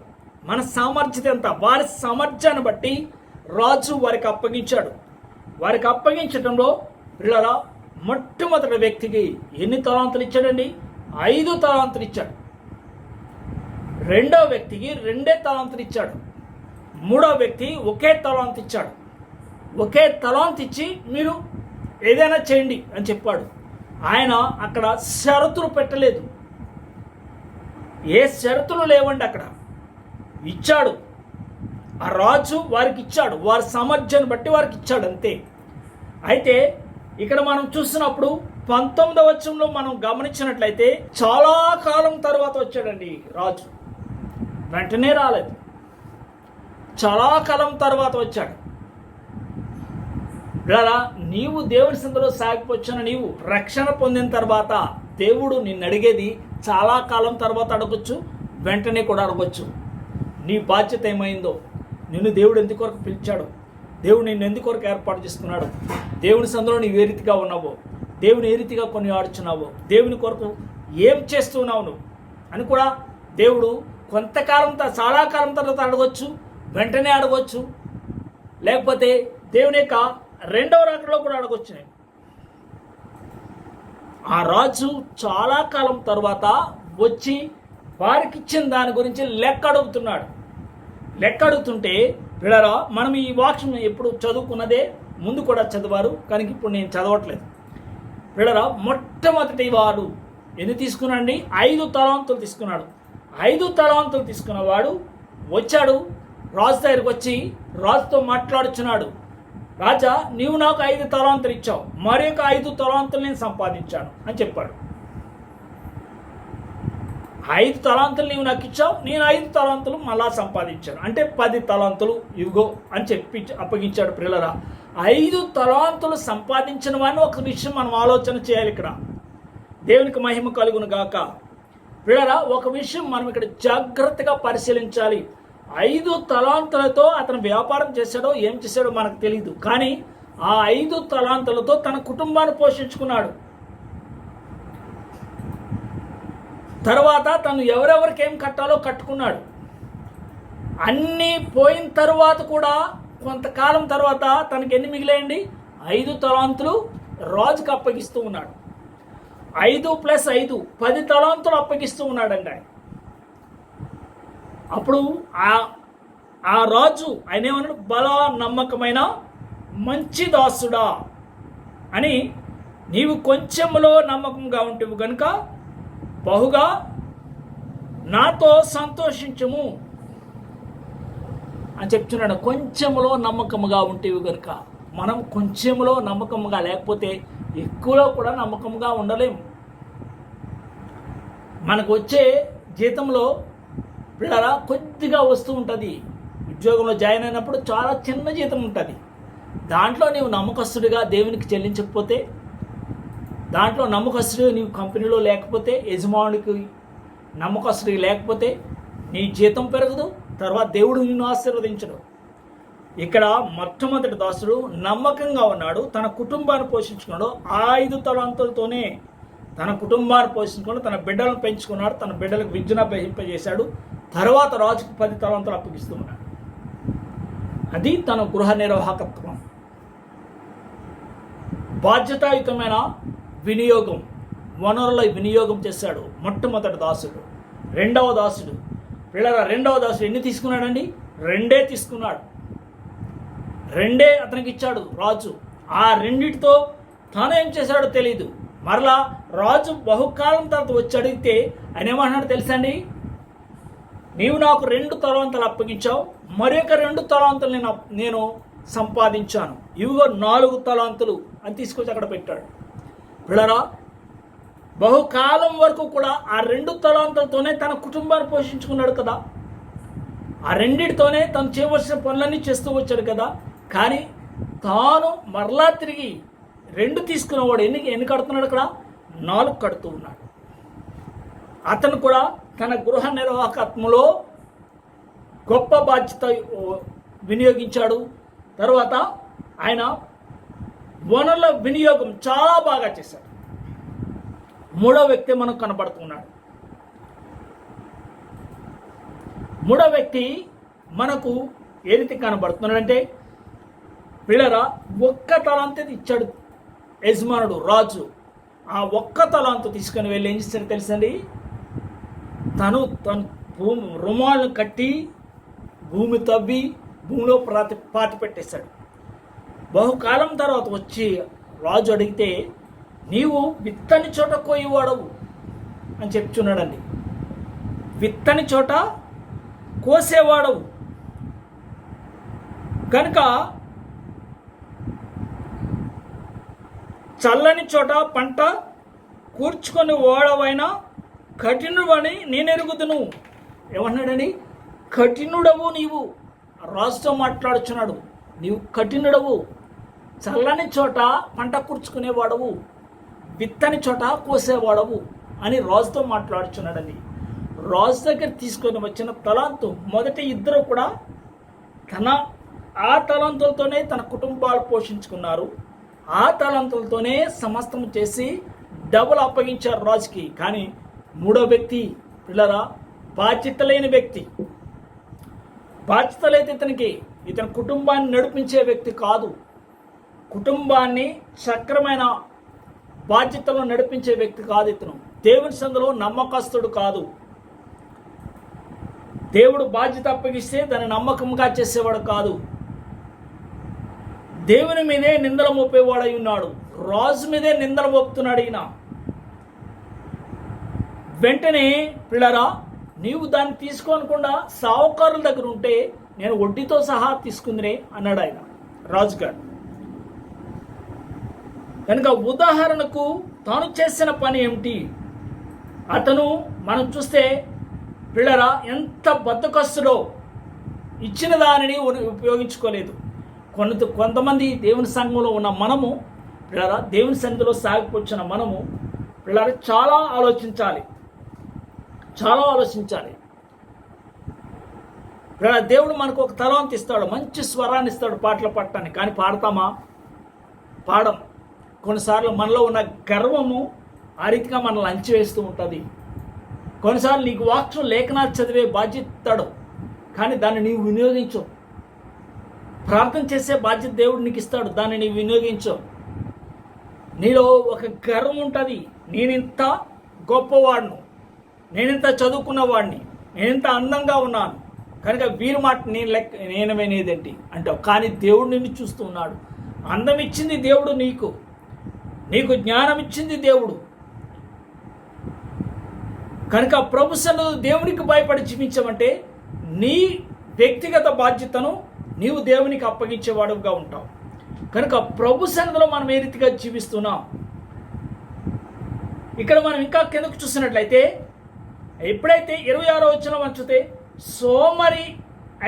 Speaker 10: మన సామర్థ్యత ఎంత, వారి సామర్థ్యాన్ని బట్టి రాజు వారికి అప్పగించాడు. వారికి అప్పగించడంలో పిల్లరా, మొట్టమొదటి వ్యక్తికి ఎన్ని తలాంతులు ఇచ్చాడండి? 5 తలాంతులు ఇచ్చాడు. రెండో వ్యక్తికి 2 తలాంతులు ఇచ్చాడు. మూడో వ్యక్తి ఒకే తలాంతు ఇచ్చాడు. ఒకే తలాంతు ఇచ్చి మీరు ఏదైనా చేయండి అని చెప్పాడు. ఆయన అక్కడ షరతులు పెట్టలేదు, ఏ షరతులు లేవండి. అక్కడ ఇచ్చాడు. ఆ రాజు వారికి ఇచ్చాడు, వారి సామర్థ్యాన్ని బట్టి వారికి ఇచ్చాడు, అంతే. అయితే ఇక్కడ మనం చూసినప్పుడు 19వ వచనంలో మనం గమనించినట్లయితే చాలా కాలం తర్వాత వచ్చాడండి రాజు. వెంటనే రాలేదు, చాలా కాలం తర్వాత వచ్చాడు. ఇలా నీవు దేవుని సందులో సాగిపోచ్చిన నీవు రక్షణ పొందిన తర్వాత దేవుడు నిన్ను అడిగేది చాలా కాలం తర్వాత అడగొచ్చు, వెంటనే కూడా అడగొచ్చు. నీ బాధ్యత ఏమైందో, నిన్ను దేవుడు ఎందుకొరకు పిలిచాడు, దేవుడు నిన్ను ఎందుకొరకు ఏర్పాటు చేసుకున్నాడు, దేవుని సందులో నీవు ఏ రీతిగా ఉన్నావో, దేవుని ఏ రీతిగా కొన్ని ఆడుచున్నావో, దేవుని కొరకు ఏం చేస్తున్నావు నువ్వు అని కూడా దేవుడు కొంతకాలం చాలా కాలం తర్వాత అడగొచ్చు, వెంటనే అడగొచ్చు, లేకపోతే దేవుని యొక్క రెండవ రాకడలో కూడా అడగొచ్చు. నేను ఆ రాజు చాలా కాలం తర్వాత వచ్చి వారికి ఇచ్చిన దాని గురించి లెక్క అడుగుతున్నాడు. లెక్క అడుగుతుంటే పిల్లరా, మనం ఈ వాక్యం ఎప్పుడు చదువుకున్నదే, ముందు కూడా చదివారు, కానీ ఇప్పుడు నేను చదవట్లేదు. పిల్లరా, మొట్టమొదటి వాడు ఎన్ని తీసుకున్నాడండి? 5 తలాంతులు తీసుకున్నాడు. 5 తలాంతులు తీసుకున్నవాడు వచ్చాడు రాజు దగ్గరికి వచ్చి రాజుతో మాట్లాడుచున్నాడు. రాజా, నీవు నాకు 5 తలాంతులు ఇచ్చావు, మరి ఒక 5 తలాంతులు నేను సంపాదించాను అని చెప్పాడు. 5 తలాంతులు నీవు నాకు ఇచ్చావు, నేను 5 తలాంతులు మళ్ళా సంపాదించాను, అంటే 10 తలాంతులు ఇవిగో అని చెప్పి అప్పగించాడు. పిల్లరా, 5 తలాంతులు సంపాదించిన వాడిని ఒక విషయం మనం ఆలోచన చేయాలి. ఇక్కడ దేవునికి మహిమ కలుగును గాక. పిల్లరా, ఒక విషయం మనం ఇక్కడ జాగ్రత్తగా పరిశీలించాలి. 5 తలాంతులతో అతను వ్యాపారం చేశాడో ఏం చేశాడో మనకు తెలియదు, కానీ ఆ 5 తలాంతులతో తన కుటుంబాన్ని పోషించుకున్నాడు. తర్వాత తను ఎవరెవరికి ఏం కట్టాలో కట్టుకున్నాడు. అన్నీ పోయిన తర్వాత కూడా కొంతకాలం తర్వాత తనకి ఎన్ని మిగిలేయండి? 5 తలాంతులు రాజుకు అప్పగిస్తూ ఉన్నాడు. 5 + 5 10 తలాంతులు అప్పగిస్తూ ఉన్నాడండి ఆయన. అప్పుడు ఆ రాజు ఆయన ఏమన్నాడు? బలా నమ్మకమైన మంచి దాసుడా అని, నీవు కొంచెంలో నమ్మకంగా ఉంటేవు గనుక బహుగా నాతో సంతోషించుము అని చెప్తున్నాడు. కొంచెంలో నమ్మకముగా ఉంటేవి కనుక, మనం కొంచెంలో నమ్మకముగా లేకపోతే ఎక్కువలో కూడా నమ్మకంగా ఉండలేము. మనకు వచ్చే జీతంలో పిల్లరా కొద్దిగా వస్తూ ఉంటుంది. ఉద్యోగంలో జాయిన్ అయినప్పుడు చాలా చిన్న జీతం ఉంటుంది. దాంట్లో నీవు నమ్మకస్తుడిగా దేవునికి చెల్లించకపోతే, దాంట్లో నమ్మకస్తుడిగా నీవు కంపెనీలో లేకపోతే, యజమానుడికి నమ్మకస్తుడిగా లేకపోతే నీ జీతం పెరగదు, తర్వాత దేవుడు నిన్ను ఆశీర్వదించడు. ఇక్కడ మొట్టమొదటి దాసుడు నమ్మకంగా ఉన్నాడు, తన కుటుంబాన్ని పోషించుకున్నాడు. 5 తలాంతులతోనే తన కుటుంబాన్ని పోషించుకున్నాడు, తన బిడ్డలను పెంచుకున్నాడు, తన బిడ్డలకు విద్యను అభ్యసింపజేశాడు. తర్వాత రాజుకు 10 తలాంతులు అప్పగిస్తూ ఉన్నాడు. అది తన గృహ నిర్వాహకత్వం, బాధ్యతాయుతమైన వినియోగం, వనరుల వినియోగం చేశాడు మొట్టమొదటి దాసుడు. రెండవ దాసుడు పిల్లల రెండవ దాసుడు ఎన్ని తీసుకున్నాడండి? 2 తీసుకున్నాడు. 2 అతనికి ఇచ్చాడు రాజు. ఆ 2టితో తాను ఏం చేశాడో తెలియదు. మరలా రాజు బహుకాలం తర్వాత వచ్చి అడిగితే ఆయన ఏమంటున్నాడు తెలుసండి? నీవు నాకు 2 తలాంతులు అప్పగించావు, మరొక 2 తలాంతులు నేను సంపాదించాను, ఇవిగో 4 తలాంతులు అని తీసుకొచ్చి అక్కడ పెట్టాడు. పిల్లరా, బహుకాలం వరకు కూడా ఆ 2 తలాంతులతోనే తన కుటుంబాన్ని పోషించుకున్నాడు కదా, ఆ 2తోనే తను చేయవలసిన పనులన్నీ చేస్తూ వచ్చాడు కదా. కానీ తాను మరలా తిరిగి 2 తీసుకున్నవాడు ఎన్ని కడుతున్నాడు? అక్కడ 4 కడుతూ ఉన్నాడు. అతను కూడా తన గృహ నిర్వాహకత్వంలో గొప్ప బాధ్యత వినియోగించాడు. తర్వాత ఆయన వనరుల వినియోగం చాలా బాగా చేశాడు. 3వ వ్యక్తి మనకు కనబడుతున్నాడు. 3వ వ్యక్తి మనకు ఏ రీతి కనబడుతున్నాడంటే, పిల్లరా, 1 తలాంతు ఇచ్చాడు యజమానుడు రాజు. ఆ 1 తలాంతు తీసుకొని వెళ్ళి ఏం చేస్తాడు తెలుసండి? తన రుమాలను కట్టి భూమి తవ్వి భూమిలో పాతి పెట్టేశాడు. బహుకాలం తర్వాత వచ్చి రాజు అడిగితే, నీవు విత్తని చోట కోయివాడవు అని చెప్తున్నాడండి. విత్తని చోట కోసేవాడవు కనుక చల్లని చోట పంట కూర్చుకొని ఓడవైనా కఠినుడని నేను ఎరుగుదును. ఏమన్నాడని? కఠినుడవు నీవు. రాజుతో మాట్లాడుచున్నాడు. నీవు కఠినుడవు, చల్లని చోట పంట కూర్చుకునేవాడవు, విత్తని చోట కోసేవాడవు అని రాజుతో మాట్లాడుచున్నాడండి. రాజు దగ్గర తీసుకొని వచ్చిన తలాంతు మొదటి ఇద్దరు కూడా ఆ తలాంతులతోనే తన కుటుంబాలు పోషించుకున్నారు. ఆ తలాంతులతోనే సమస్తం చేసి డబుల్ అప్పగించారు రాజుకి. కానీ మూడో వ్యక్తి పిల్లరా, బాధ్యత లేని వ్యక్తి. బాధ్యత లేదు ఇతని కుటుంబాన్ని నడిపించే వ్యక్తి కాదు. కుటుంబాన్ని సక్రమైన బాధ్యతలో నడిపించే వ్యక్తి కాదు ఇతను. దేవుని సందులో నమ్మకస్తుడు కాదు. దేవుడు బాధ్యత అప్పగిస్తే దాన్ని నమ్మకంగా చేసేవాడు కాదు. దేవుని మీదే నిందలు మోపేవాడై ఉన్నాడు. రాజు మీదే నిందలు మోపుతున్నాడు ఈయన. వెంటనే పిల్లరా, నీవు దాన్ని తీసుకోనకుండా సావుకారుల దగ్గర ఉంటే నేను వడ్డీతో సహా తీసుకుందినే అన్నాడు ఆయన రాజుగారు. కనుక ఉదాహరణకు తాను చేసిన పని ఏమిటి? అతను మనం చూస్తే పిల్లరా ఎంత బద్దకస్తుడో, ఇచ్చిన దానిని ఉపయోగించుకోలేదు. కొంతమంది దేవుని సంఘంలో ఉన్న మనము పిల్లరా, దేవుని సన్నిధిలో సాగిపోచిన మనము పిల్లరా చాలా ఆలోచించాలి. పిల్లరా, దేవుడు మనకు ఒక తలాంతు ఇస్తాడు, మంచి స్వరాన్ని ఇస్తాడు పాటలు పాడటానికి. కానీ పాడతామా? పాడం. కొన్నిసార్లు మనలో ఉన్న గర్వము ఆ రీతిగా మనల్ని అంచివేస్తూ ఉంటుంది. కొన్నిసార్లు నీకు వాక్యం లేఖనాలు చదివే బాధ్యత ఇస్తాడు, కానీ దాన్ని నీవు వినియోగించు. ప్రార్థన చేసే బాధ్యత దేవుడు నీకు ఇస్తాడు, దాన్ని నీవు వినియోగించు. నీలో ఒక గర్వం ఉంటుంది, నేనింత గొప్పవాడిను, నేనింత చదువుకున్నవాడిని, నేనింత అందంగా ఉన్నాను, కనుక వీరి మాట నేను వినేదేంటి అంటావు. కానీ దేవుడు నిన్ను చూస్తూ ఉన్నాడు. అందం ఇచ్చింది దేవుడు, నీకు జ్ఞానం ఇచ్చింది దేవుడు. కనుక ప్రభు సన్నిధిలో దేవునికి భయపడి జీవించమంటే నీ వ్యక్తిగత బాధ్యతను నీవు దేవునికి అప్పగించేవాడుగా ఉంటావు. కనుక ప్రభు సన్నిధిలో మనం ఏ రీతిగా జీవిస్తున్నాం. ఇక్కడ మనం ఇంకా కిందకు చూసినట్లయితే ఎప్పుడైతే 26వ వచనం వంచితే సోమరి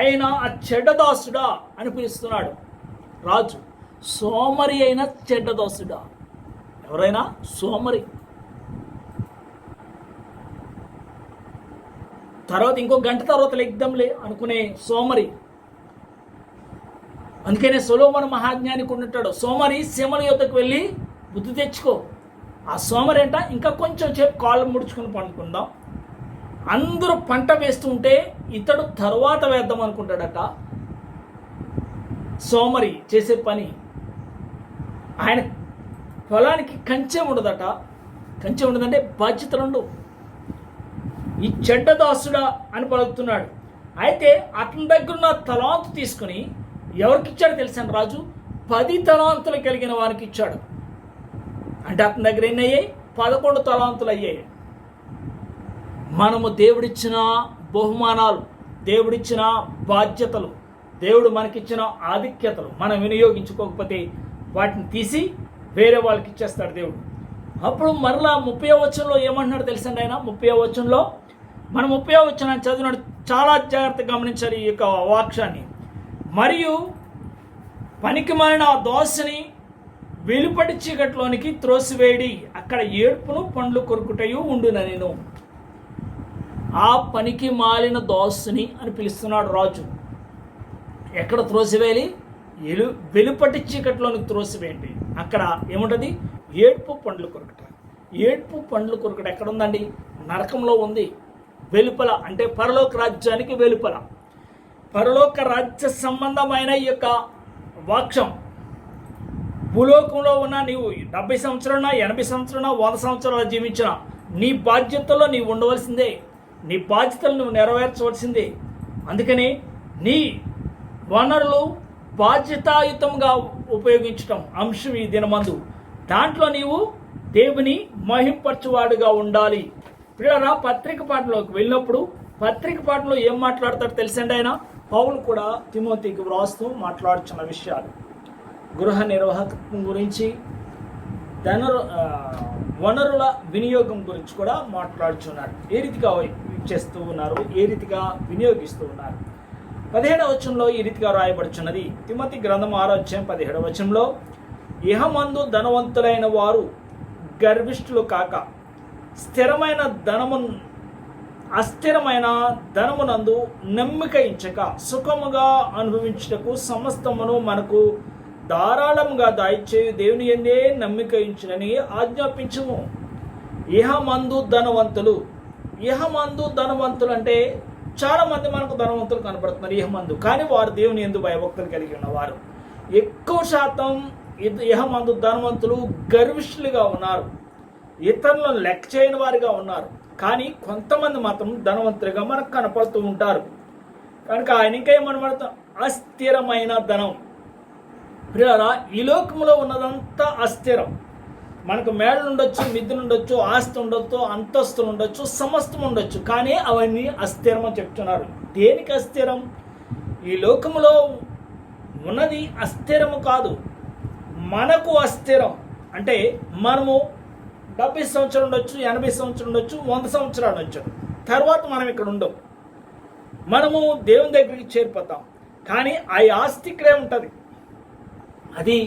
Speaker 10: అయిన ఆ చెడ్డదాసుడా అని పిలుస్తున్నాడు రాజు. సోమరి అయిన చెడ్డదాసుడా, ఎవరైనా సోమరి. తర్వాత ఇంకో గంట తర్వాత లెగ్దాంలే అనుకునే సోమరి. అందుకనే సొలొమోను మహాజ్ఞానికి ఉంటాడు, సోమరి సీమల యొద్దకు వెళ్ళి బుద్ధి తెచ్చుకో. ఆ సోమరి అంట ఇంకా కొంచెం సేపు కాళ్ళు ముడుచుకుని పండుకుందాం. అందరూ పంట వేస్తూ ఉంటే ఇతడు తర్వాత వేద్దాం అనుకుంటాడట. సోమరి చేసే పని, ఆయన పొలానికి కంచె ఉండదట. కంచె ఉండదంటే బాధ్యతలు ఉండవు. ఈ చెడ్డదాసుడా అని పలుకుతున్నాడు. అయితే అతని దగ్గర ఉన్న తలాంతు తీసుకుని ఎవరికి ఇచ్చాడు తెలుసాను రాజు? 10 తలాంతులు కలిగిన వారికి ఇచ్చాడు. అంటే అతని దగ్గర ఎన్ని అయ్యాయి? 11 తలాంతులు అయ్యాయి. మనము దేవుడిచ్చిన బహుమానాలు, దేవుడిచ్చిన బాధ్యతలు, దేవుడు మనకిచ్చిన ఆధిక్యతలు మనం వినియోగించుకోకపోతే వాటిని తీసి వేరే వాళ్ళకి ఇచ్చేస్తాడు దేవుడు. అప్పుడు మరలా 30వ వచనంలో ఏమంటున్నాడు తెలుసండి ఆయన? 30వ వచనంలో మనం 30వ వచనాన్ని చదివినాడు, చాలా జాగ్రత్తగా గమనించాలి ఈ యొక్క వాక్యాన్ని. మరియు పనికిమాలిన ఆ దోసని వెలుపటి చీకట్లోనికి త్రోసివేడి, అక్కడ ఏడ్పును పండ్లు కొరుకుటయు ఉండున. నేను ఆ పనికి మాలిన దోసుని అని పిలుస్తున్నాడు రాజు. ఎక్కడ త్రోసివేయాలి? వెలుపటి చీకట్లోనికి త్రోసివేయండి. అక్కడ ఏముంటుంది? ఏడ్పు పండ్లు కొరకట. ఏడ్పు పండ్లు కొరకట ఎక్కడ ఉందండి? నరకంలో ఉంది. వెలుపల అంటే పరలోక రాజ్యానికి వెలుపల, పరలోక రాజ్య సంబంధమైన ఈ యొక్క వాక్యం. భూలోకంలో ఉన్న నీవు 70 సంవత్సరాల 80 సంవత్సరాల 100 సంవత్సరాలు జీవించిన నీ బాధ్యతలో నీవు ఉండవలసిందే, నీ బాధ్యతలు నువ్వు నెరవేర్చవలసిందే. అందుకని నీ వనరులు బాధ్యతాయుతంగా ఉపయోగించటం అంశం ఈ దినమందు. దాంట్లో నీవు దేవుని మహింపరచువాడుగా ఉండాలి. పిల్లరా, పత్రిక పాటలోకి వెళ్ళినప్పుడు పత్రిక పాటలో ఏం మాట్లాడతాడు తెలుసండి ఆయన? పౌలు కూడా తిమోతికి వ్రాస్తూ మాట్లాడుచున్న విషయాలు గృహ నిర్వాహకత్వం గురించి, వనరుల వినియోగం గురించి కూడా మాట్లాడుచున్నారు. ఏ రీతిగా చేస్తూ ఉన్నారు, ఏ రీతిగా వినియోగిస్తూ ఉన్నారు. 17వ వచనంలో ఈ రీతిగా రాయబడుచున్నది. తిమోతి గ్రంథం 6వ అధ్యాయం 17వ వచనంలో, ఇహమందు ధనవంతులైన వారు గర్విష్ఠులు కాక అస్థిరమైన ధనమునందు నమ్మిక ఇంచక సుఖముగా అనుభవించుటకు సమస్తమును మనకు ధారాళంగా దాయిచేయు దేవుని యందే నమ్మిక ఇంచునని ఆజ్ఞాపించుము. ఇహమందు ధనవంతులు అంటే చాలా మంది మనకు ధనవంతులు కనపడుతున్నారు ఇహమందు, కానీ వారు దేవుని యందు భయభక్తులు కలిగి ఉన్నవారు. ఎక్కువ శాతం ఇహమందు ధనవంతులు గర్విష్ఠులుగా ఉన్నారు, ఇతరులను లెక్క చేయని వారిగా ఉన్నారు. కానీ కొంతమంది మాత్రం ధనవంతులుగా మనకు కనపడుతూ ఉంటారు. కనుక ఆయన ఇంకా ఏమనబడతాం, అస్థిరమైన ధనం. ప్రియులారా, ఈ లోకంలో ఉన్నదంతా అస్థిరం. మనకు మేడలు ఉండొచ్చు, మిద్దెలు ఉండొచ్చు, ఆస్తి ఉండొచ్చు, అంతస్తులు ఉండొచ్చు, సమస్తం ఉండొచ్చు, కానీ అవన్నీ అస్థిరం అని చెప్తున్నారు. దేనికి అస్థిరం? ఈ లోకంలో ఉన్నది అస్థిరము కాదు, మనకు అస్థిరం. అంటే మనము 70 సంవత్సరాలు ఉండొచ్చు, 80 సంవత్సరాలు ఉండొచ్చు, 100 సంవత్సరాలు ఉండొచ్చు, తర్వాత మనం ఇక్కడ ఉండం, మనము దేవుని దగ్గరికి చేరిపోతాం. కానీ ఆ ఆస్తి ఇక్కడే ఉంటుంది. అది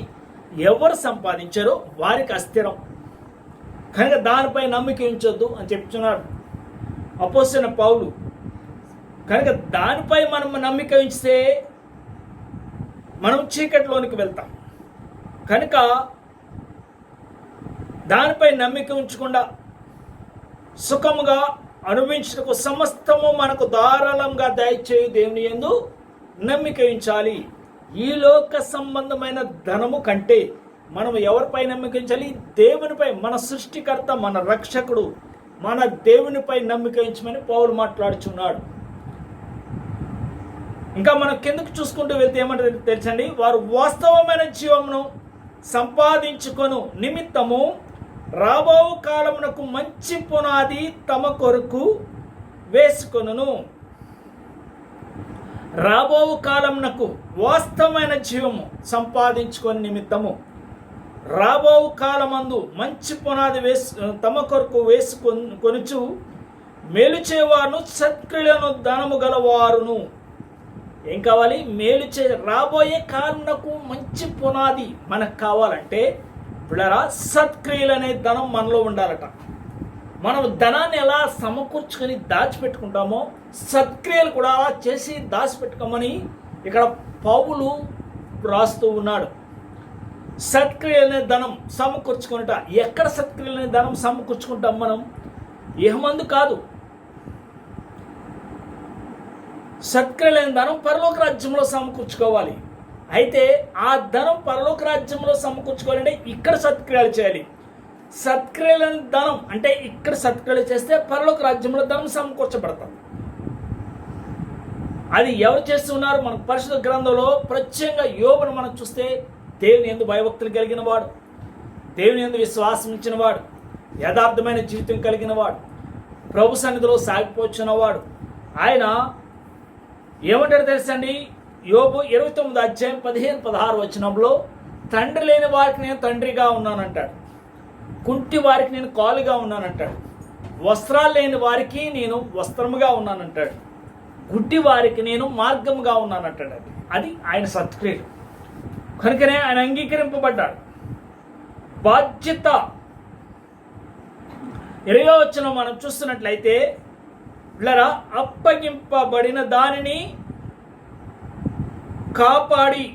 Speaker 10: ఎవరు సంపాదించారో వారికి అస్థిరం, కనుక దానిపై నమ్మిక ఉంచొద్దు అని చెప్తున్నాడు అపోస్తలుడైన పౌలు. కనుక దానిపై మనం నమ్మిక ఉంచితే మనం చీకటిలోనికి వెళ్తాం. కనుక దానిపై నమ్మిక ఉంచకుండా సుఖముగా అనుభవించుటకు సమస్తము మనకు ధారాళంగా దయచేయు దేవుని యందు నమ్మిక ఉంచాలి. ఈ లోక సంబంధమైన ధనము కంటే మనం ఎవరిపై నమ్మిక ఉంచాలి? దేవునిపై, మన సృష్టికర్త, మన రక్షకుడు, మన దేవునిపై నమ్మిక ఉంచమని పౌలు మాట్లాడుచున్నాడు. ఇంకా మనం కిందకు చూసుకుంటూ వెళ్తే ఏమంటే తెలుసండి, వారు వాస్తవమైన జీవమును సంపాదించుకొను నిమిత్తము రాబో కాలమునకు మంచి పునాది తమ కొరకు వేసుకొనును. రాబో కాలమునకు వాస్తవమైన జీవము సంపాదించుకొని నిమిత్తము రాబో కాలమందు మంచి పునాది తమ కొరకు వేసుకొనుచు మేలు చేయవారును సత్క్రియలను దానము గలవారును. ఏం కావాలి? మేలు రాబోయే కాలమునకు మంచి పునాది మనకు కావాలంటే పిల్లరా, సత్క్రియలు అనే ధనం మనలో ఉండాలట. మనం ధనాన్ని ఎలా సమకూర్చుకొని దాచిపెట్టుకుంటామో సత్క్రియలు కూడా అలా చేసి దాచిపెట్టుకోమని ఇక్కడ పౌలు రాస్తూ ఉన్నాడు. సత్క్రియలు అనే ధనం సమకూర్చుకుంటా. ఎక్కడ సత్క్రియలు అనే ధనం సమకూర్చుకుంటాం? మనం ఇహమందు కాదు. సత్క్రియలైన ధనం పరలోక రాజ్యంలో సమకూర్చుకోవాలి. అయితే ఆ ధనం పరలోక రాజ్యంలో సమకూర్చుకోవాలంటే ఇక్కడ సత్క్రియలు చేయాలి. సత్క్రియలైన ధనం అంటే ఇక్కడ సత్క్రియలు చేస్తే పరలోక రాజ్యంలో ధనం సమకూర్చబడతాం. అది ఎవరు చేస్తున్నారు? మన పరిశుద్ధ గ్రంథంలో ప్రత్యేకంగా యోబును మనం చూస్తే దేవుని యందు భయభక్తులు కలిగిన వాడు, దేవుని యందు విశ్వాసం ఇచ్చిన వాడు, యథార్థమైన జీవితం కలిగిన వాడు, ప్రభు సన్నిధిలో సాగిపోచున్నవాడు. ఆయన ఏమంటారు తెలుసండి? యోబు 29 అధ్యాయం 15-16 వచనంలో తండ్రి లేని వారికి నేను తండ్రిగా ఉన్నానంటాడు, కుంటి వారికి నేను కాలుగా ఉన్నానంటాడు, వస్త్రాలు లేని వారికి నేను వస్త్రముగా ఉన్నానంటాడు, గుడ్డి వారికి నేను మార్గముగా ఉన్నానంటాడు. అది ఆయన సత్క్రియలు. కనుకనే ఆయన అంగీకరింపబడ్డాడు. బాధ్యత 20వ వచనం మనం చూస్తున్నట్లయితే, పిల్లరా, అప్పగింపబడిన దానిని కాపాడి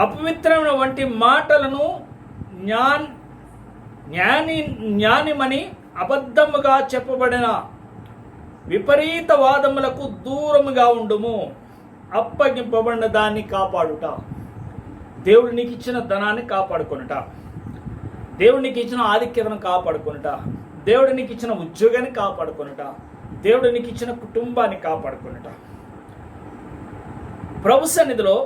Speaker 10: అపవిత్రమైన వంటి మాటలను జ్ఞానిమని అబద్ధముగా చెప్పబడిన విపరీత వాదములకు దూరముగా ఉండుము. అప్పగింపబడిన దాన్ని కాపాడుట, దేవుడు నీకు ఇచ్చిన ధనాన్ని కాపాడుకొనుట, దేవుడు నీకు ఇచ్చిన ఆధిక్యతను కాపాడుకొనుట, దేవుడు నీకు ఇచ్చిన ఉద్యోగాన్ని కాపాడుకొనుట, దేవుడు నీకు ఇచ్చిన కుటుంబాన్ని కాపాడుకొనుట. ప్రభు సన్నిధిలో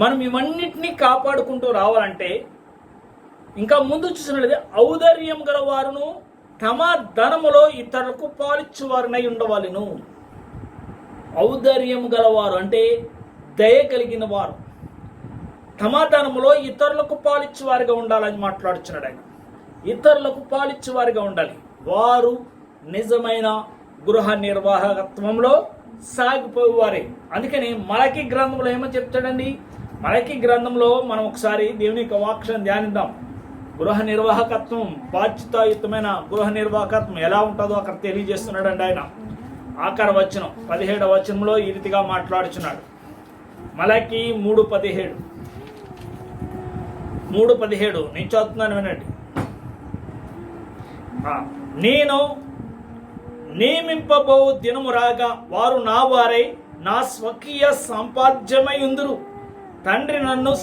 Speaker 10: మనం ఇవన్నిటినీ కాపాడుకుంటూ రావాలంటే ఇంకా ముందు చూసినట్లయితే ఔదార్యం గల వారును తమ ధనములో ఇతరులకు పాలిచ్చువారునై ఉండవాలను. ఔదార్యం గలవారు అంటే దయ కలిగిన వారు, తమ ధనములో ఇతరులకు పాలిచ్చువారిగా ఉండాలని మాట్లాడుచున్నాడు ఆయన. ఇతరులకు పాలిచ్చువారిగా ఉండాలి. వారు నిజమైన గృహ నిర్వాహకత్వంలో సాగిపోయేవారే. అందుకని మలకి గ్రంథంలో ఏమని చెప్తాడండి? మలకి గ్రంథంలో మనం ఒకసారి దేవుని యొక్క వాక్యాన్ని ధ్యానిద్దాం. గృహ నిర్వాహకత్వం, బాధ్యతాయుతమైన గృహ నిర్వాహకత్వం ఎలా ఉంటుందో అక్కడ తెలియజేస్తున్నాడండి ఆయన. ఆఖరి వచనం 17వ వచనంలో ఈ రీతిగా మాట్లాడుచున్నాడు. మలకి 3:17 నేను చదువుతున్నాను, వినండి. నేను నియమింపబో దినము రాగా వారు నా వారై నా స్వకీయ సంపాద్యమై ఉందురు. తండ్రి తన్ను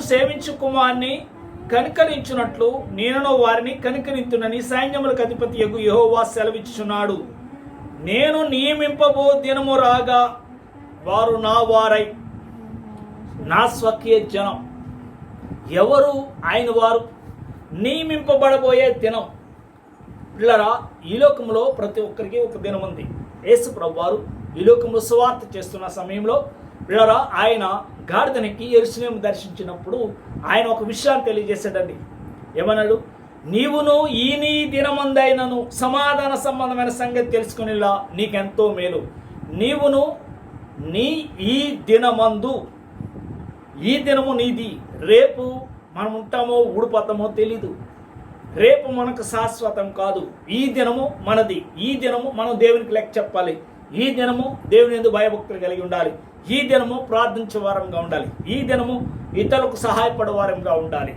Speaker 10: సేవించు కుమారుని కనికరించున్నట్లు నేను వారిని కనికరించునని సైన్యములకు అధిపతి యగు యెహోవా సెలవిచ్చుచున్నాడు. నేను నియమింపబో దినము రాగా వారు నా వారై నా స్వకీయ జనం. ఎవరు ఆయన వారు? నియమింపబడబోయే దినం. పిల్లరా, ఈ లోకంలో ప్రతి ఒక్కరికి ఒక దినం ఉంది. యేసు ప్రభువు వారు ఈ లోకంలో సువార్త చేస్తున్న సమయంలో పిల్లరా ఆయన గాడిదనికి యెరూషలేము దర్శించినప్పుడు ఆయన ఒక విషయాన్ని తెలియజేశాడండి. ఏమన్నాడు? నీవును ఈ నీ దినమందైనను సమాధాన సంబంధమైన సంగతి తెలుసుకునేలా నీకెంతో మేలు. నీవును నీ ఈ దినమందు, ఈ దినము నీది. రేపు మనం ఉంటామో ఊడిపోతామో తెలీదు. రేపు మనకు శాశ్వతం కాదు. ఈ దినము మనది. ఈ దినము మనం దేవునికి లెక్క చెప్పాలి. ఈ దినము దేవుని యందు భయభక్తులు కలిగి ఉండాలి. ఈ దినము ప్రార్థించే వారంగా ఉండాలి. ఈ దినము ఇతరులకు సహాయపడే వారంగా ఉండాలి.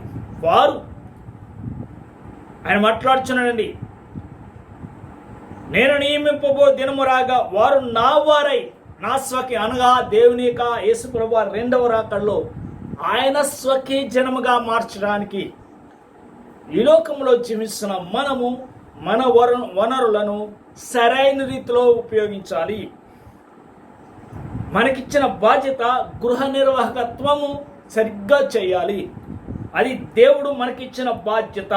Speaker 10: వారు ఆయన మాట్లాడుచున్నాడండి. నేను నియమింపబో దినము రాగా వారు నా వారై నా స్వకి, అనగా దేవుని యొక్క యేసు ప్రభువు రెండవ రాకడలో ఆయన స్వకి జనముగా మార్చడానికి ఈ లోకంలో జీవిస్తున్న మనము మన వనరులను సరైన రీతిలో ఉపయోగించాలి. మనకిచ్చిన బాధ్యత గృహ నిర్వాహకత్వము సరిగ్గా చేయాలి. అది దేవుడు మనకిచ్చిన బాధ్యత.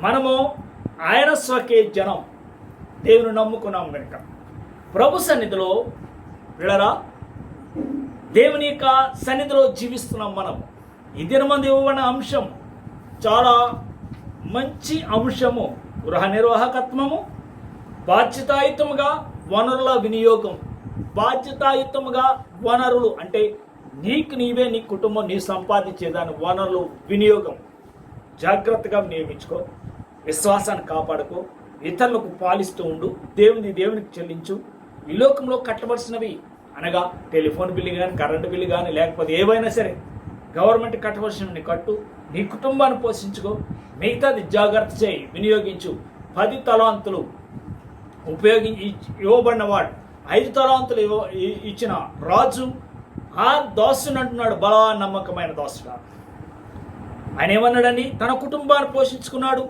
Speaker 10: మనము ఆయన స్వకే జనం, దేవుని నమ్ముకున్నాం కనుక ప్రభు సన్నిధిలో విడరా దేవుని యొక్క సన్నిధిలో జీవిస్తున్నాం. మనం ఈ దినమందు ఇవ్వబడిన అంశం చాలా మంచి అంశము. గృహ నిర్వాహకత్వము, బాధ్యతాయుతముగా వనరుల వినియోగం. బాధ్యతాయుతముగా వనరులు అంటే నీకు నీవే, నీ కుటుంబం నీ సంపాదించేదాని వనరులు వినియోగం జాగ్రత్తగా నియమించుకో. విశ్వాసాన్ని కాపాడుకో. ఇతరులకు పాలిస్తూ ఉండు. దేవునికి చెల్లించు. ఈ లోకంలో కట్టవలసినవి అనగా టెలిఫోన్ బిల్లు కానీ, కరెంటు బిల్లు కానీ, లేకపోతే ఏవైనా సరే గవర్నమెంట్ కట్టవలసినవి కట్టు. నీ కుటుంబాన్ని పోషించుకో. మిగతాది జాగ్రత్త చేయి, వినియోగించు. 10 తలాంతులు ఇవ్వబడిన వాడు 5 తలాంతులు ఇచ్చిన రాజు ఆ దాసుని అంటున్నాడు, బలా నమ్మకమైన దాసుడా. ఆయన ఏమన్నాడండి? తన కుటుంబాన్ని పోషించుకున్నాడు.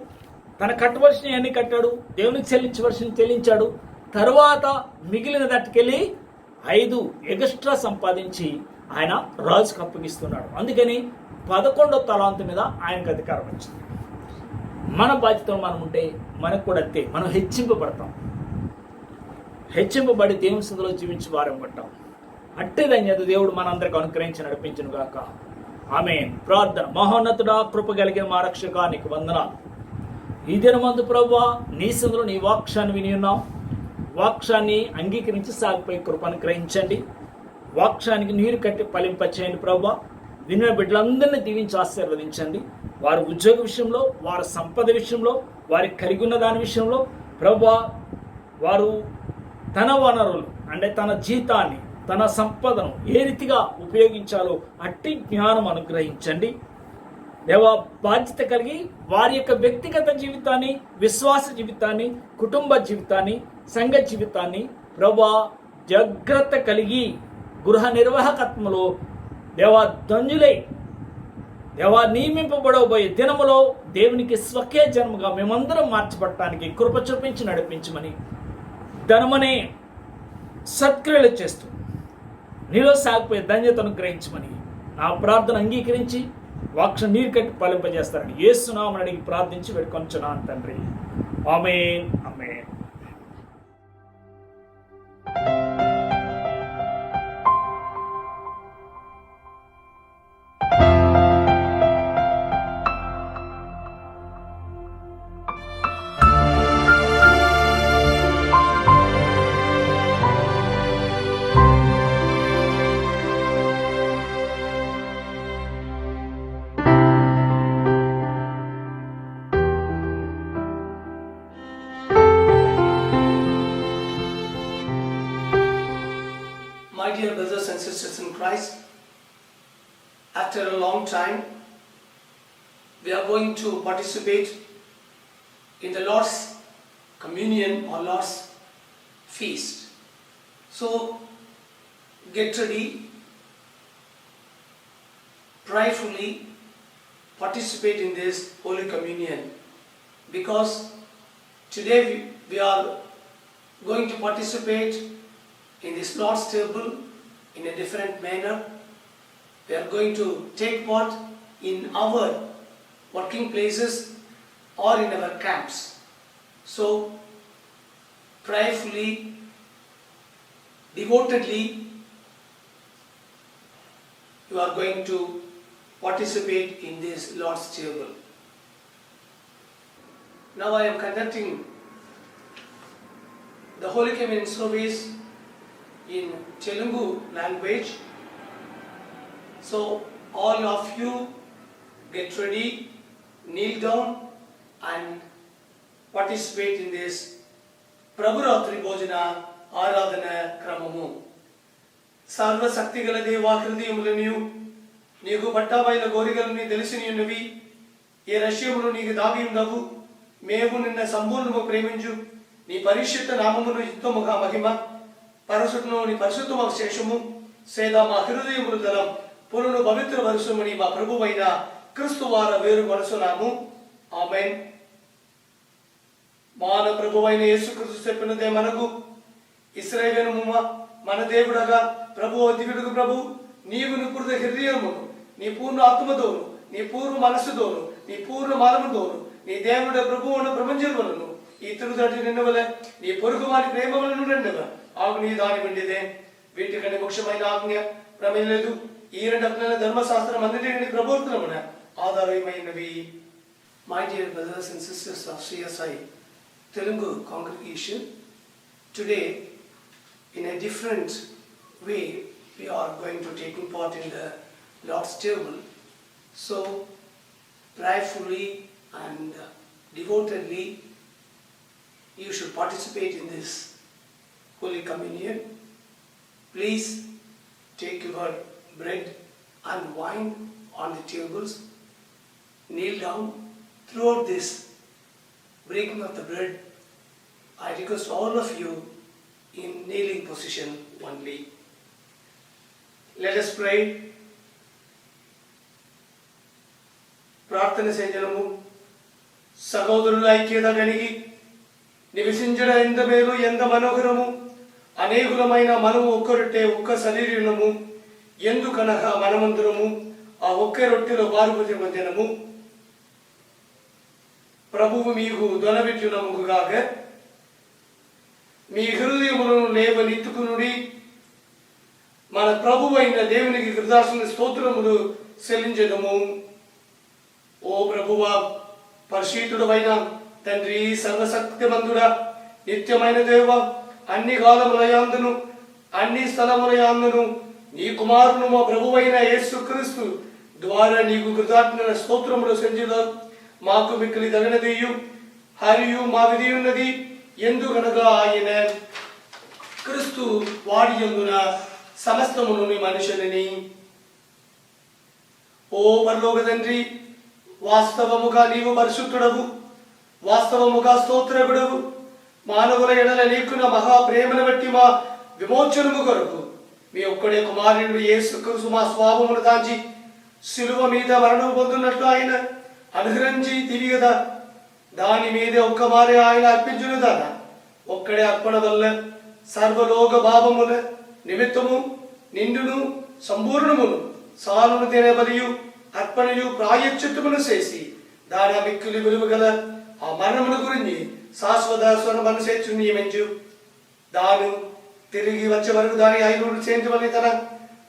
Speaker 10: తన కట్టవలసినవి అన్ని కట్టాడు. దేవునికి చెల్లించవలసినవి చెల్లించాడు. తరువాత మిగిలిన దట్టుకెళ్ళి 5 ఎక్స్ట్రా సంపాదించి ఆయన రాజుకు అప్పగిస్తున్నాడు. అందుకని 11వ తలాంతు మీద ఆయనకు అధికారం వచ్చింది. మన బాధ్యతలు మనం ఉంటే మనకు కూడా అంతే. మనం హెచ్చింపబడి దేవుని సందులో జీవించి వారం పట్టాం. అట్టే ధన్యత దేవుడు మనందరికి అనుగ్రహించి నడిపించును గాక. ఆమేన్. ప్రార్థన. మహోన్నతుడా, కృప కలిగిన మా రక్షక, నీకు వందనాలు. ఈ దినమందు ప్రభువా నీ సందులో నీ వాక్యాన్ని విని ఉన్నాం. వాక్యాన్ని అంగీకరించి సాగిపోయి కృప అనుగ్రహించండి. వాక్యానికి నీరు కట్టి ఫలింపచేయండి ప్రభువా. విన్న బిడ్డలందరినీ దీవించి ఆశీర్వదించండి. వారి ఉద్యోగ విషయంలో, వారి సంపద విషయంలో, వారికి కలిగి ఉన్న దాని విషయంలో ప్రభువా వారు తన వనరులు అంటే తన జీతాన్ని, తన సంపదను ఏ రీతిగా ఉపయోగించాలో అట్టి జ్ఞానం అనుగ్రహించండి. దేవా, బాధ్యత కలిగి వారి యొక్క వ్యక్తిగత జీవితాన్ని, విశ్వాస జీవితాన్ని, కుటుంబ జీవితాన్ని, సంఘ జీవితాన్ని ప్రభువా జాగ్రత్త కలిగి గృహ నిర్వాహకత్వంలో దేవా ధన్యులై దేవా నియమింపబడబోయే దినములో దేవునికి స్వకీయ జన్మగా మేమందరం మార్చబడటానికి కృప చూపించి నడిపించమని ధనమనే సత్క్రియలు చేస్తూ నీలో సాగిపోయే ధన్యతను గ్రహించమని నా ప్రార్థన అంగీకరించి వాక్యం నీరు కట్టి ఫలింపజేస్తారని యేసు నామమున అడిగి ప్రార్థించి వేడుకొంచున్నాను తండ్రి. ఆమేన్. ఆమేన్.
Speaker 8: and sisters in Christ, after a long time, we are going to participate in the Lord's Communion or Lord's Feast. So, get ready, prayerfully participate in this Holy Communion, because today we are going to participate in this Lord's table in a different manner. We are going to take part in our working places or in our camps. So, prayerfully, devotedly, you are going to participate in this Lord's table. Now I am conducting the Holy Communion service in Telugu language. So all of you get ready, kneel down and participate in this Prabhuratri Bhojana Aradhana Kramamu. Sarva Saktigala Deva Hridayamulaniyu నీకు పట్టాబైన కోరికలని తెలిసిని ఉన్నవి, ఏ రహస్యములు నీకు దాగి ఉండవు. మేము నిన్న సంపూర్ణము ప్రేమించు నీ పరిశుద్ధ నామమును యుక్తముగా మహిమ పరసును నీ పరిశుద్ధమ శేషము సేదా మా హృదయములు దళం పురును పవిత్ర వరుసముని మా ప్రభువైన క్రీస్తు వార వేరు కొనసునాము. ఆమేన్. మన ప్రభువైన యేసుక్రీస్తు చెప్పినదే మనకు, ఇశ్రాయేలు మన దేవుడగా ప్రభువు దివిడుగు ప్రభు, నీవు నిపుణ హృదయమును నీ పూర్ణ ఆత్మతోను నీ పూర్ణ మనస్సుతోను నీ పూర్ణ మానముతోను నీ దేవుడు ప్రభువును ప్రపంచములను ఈ తిరుదటి నిన్నవలే నీ పొరుగు వారి ప్రేమలను రెండవ ఆజ్ఞ దాని వంటిదే. వీటికంటే ముఖ్యమైన ఆజ్ఞ ప్రమేయం లేదు. ఈ రెండు ఆజ్ఞల ధర్మశాస్త్రం అన్నిటిని ప్రబోధనమున ఆధారమైనవి. My dear brothers and sisters of CSI Telugu congregation, today in a different way we are going to take part in the Lord's table. So prayerfully and devotedly you should participate in this Holy Communion. Please take your bread and wine on the tables, kneel down. Throughout this breaking of the bread, I request all of you in kneeling position only. Let us pray. ప్రార్థన చేయించడము. సహోదరుల ఐక్యత కలిగి నివసించడం ఎంత మేలు, ఎంత మనోహరము. అనేకులమైన మనము ఒక్కరొట్టే ఒక్క శరీరము, ఎందుకనగా మనమందరము ఆ ఒక్క రొట్టెలో పారుపతి మధ్యనము. ప్రభువు మీకు దొనబెట్టునముగాక. మీ హృదయములను లేవనెత్తుకునుడి. మన ప్రభువైన దేవునికి కృతజ్ఞత స్తోత్రములు చెల్లించెదము. ఓ ప్రభువా, పరిశుద్ధుడైన తండ్రి, సర్వశక్తిమంతుడా, నిత్యమైన దేవ, అన్ని కాలములయందును అన్ని స్థలములయందును నీ కుమారును మా ప్రభువైన యేసుక్రీస్తు ద్వారా నీకు కృతజ్ఞత స్తోత్రములు చెల్లించుదా. మాకు మిక్కిలి తగినదియు హరియు మా విధి ఉన్నది. ఎందుకనగా ఆయన క్రీస్తు వాడి యందున సమస్తమును మనుషులని. ఓ పరలోక తండ్రి, వాస్తవముగా నీవు పరిశుద్ధుడవు, వాస్తవముగా స్తోత్రగుడవు. మానవుల ఎడల నీకున్న మహాప్రేమను బట్టి మా విమోచనము కొరకు మీ ఒక్కడే కుమారుడు యేసుక్రీస్తు మా స్వాభమును దాచి శిలువ మీద మరణం పొందున్నట్లు ఆయన అనుగ్రహించి తిరిగి కదా. దాని మీద ఒక్క మారే ఆయన అర్పించును దాన ఒక్కడే అర్పణ వల్ల సర్వలోక భావముల నిమిత్తము నిండును సంపూర్ణమును సాలును తినే బలియు అర్పణయు ప్రాయశ్చిత్తమును చేసి దాని మిక్కిలి విలువ గల ఆ మరణముల గురించి శాశ్వత స్వరమను చేర్చు నియమించు. దాను తిరిగి వచ్చే వరకు దాని ఐదుడు చేయించమని తన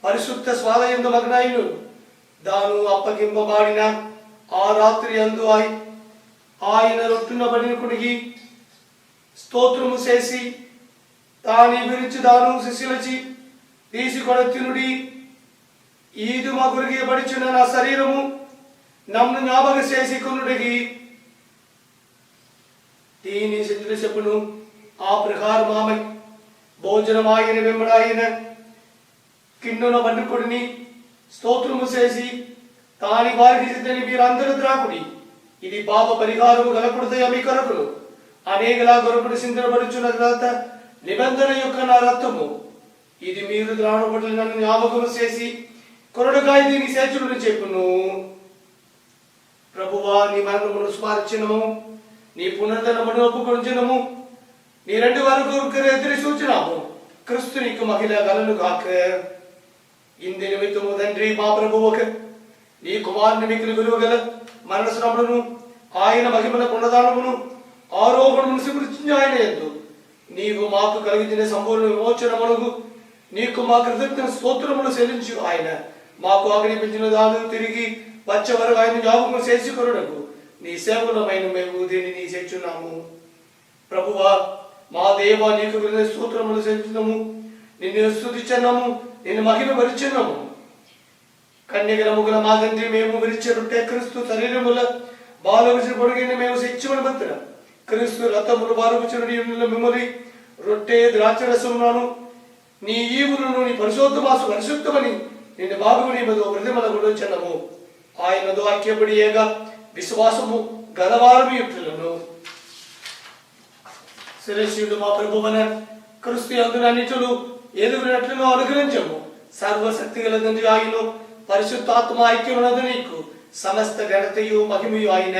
Speaker 8: పరిశుద్ధ స్వాలయందు మగ్నాయును దాను అప్పగింపబడిన ఆ రాత్రి అందు ఆయన రొట్టున బడిన కుడిగి స్తోత్రము చేసి దాని గురించి దాను శిష్యులచి తీసుకొని తినుడి. ఈదు మా గురికి పడిచున్న నా శరీరము నన్ను జ్ఞాపక చేసి కొనుడికి దీని శిష్యులు చెప్పును. ఆ ప్రకారం ఆమె భోజనమాగిన వెంబడాయిన
Speaker 11: కిన్నున పండుకొడిని స్తోత్రము చేసి తాని వారికి సిద్ధని మీరందరూ త్రాకుడి. ఇది పాప పరిహారము గలకుడుదయ మీ కొరకును అనేకలా కొరకుడు సింధనపడుచున్న తర్వాత నిబంధన యొక్క నా రక్తము ఇది మీరు ద్రావణపడులు నన్ను జ్ఞాపకము చేసి కొరడుకాయ దీని సేచుడు చెప్పును. ప్రభువా, నీ మరణమును స్మరించినము, నీ పునర్ధనమును ఒప్పుకొంచినము, నీ రెండు వరకు ఎదురు సూచనము క్రిస్తు నీకు మహిళ గలను కాక. ఇంది నిమిత్తము తండ్రి మా ప్రభువుకు నీ కుమారుని మిగిలి విలువగల మరణశ్రమను ఆయన మహిమల పునదానమును ఆరోహణమును స్మరించిన ఆయన ఎందు నీవు మాకు కలిగిన సంపూర్ణ విమోచనమునకు నీకు మా కృతజ్ఞ స్తోత్రములు చెల్లించు. ఆయన మాకు ఆజ్ఞాపించిన దాను తిరిగి వచ్చే వరకు ఆయన జ్ఞాపకం చేసి కొనుటకు నీ సేవలమైన మేము దీనిని చేర్చున్నాము. ప్రభువా, మా దేవా, నీకు స్తోత్రములు చెల్లించున్నాము, నిన్ను స్తుతిస్తున్నాము, నిన్ను మహిమ పరిచున్నాము. కన్యగల ముగ్గుల మా తండ్రి, మేము విరిచెరుట్టే క్రీస్తు శరీరముల బాలవిసి పొడిగిన మేము శిక్షణ భద్ర క్రీస్తు రథములు బాలవిచుడి మిమ్మల్ని రొట్టె ద్రాక్షరసములను నీ ఈవులను నీ పరిశుద్ధమాసు పరిశుద్ధమని నిన్ను బాబుని మధు ప్రతిమల గుడించనము. ఆయనతో ఐక్యపడి ఏగా విశ్వాసము గలవారమి యుక్తులను శిరశివుడు మా ప్రభువన క్రీస్తు యందు అన్నిటిలో ఎదుగునట్లుగా అనుగ్రహించము. సర్వశక్తి గల తండ్రి ఆయను పరిశుద్ధాత్మ ఐక్యమునదు నీకు సమస్త ఘనతయు మహిమయు ఆయన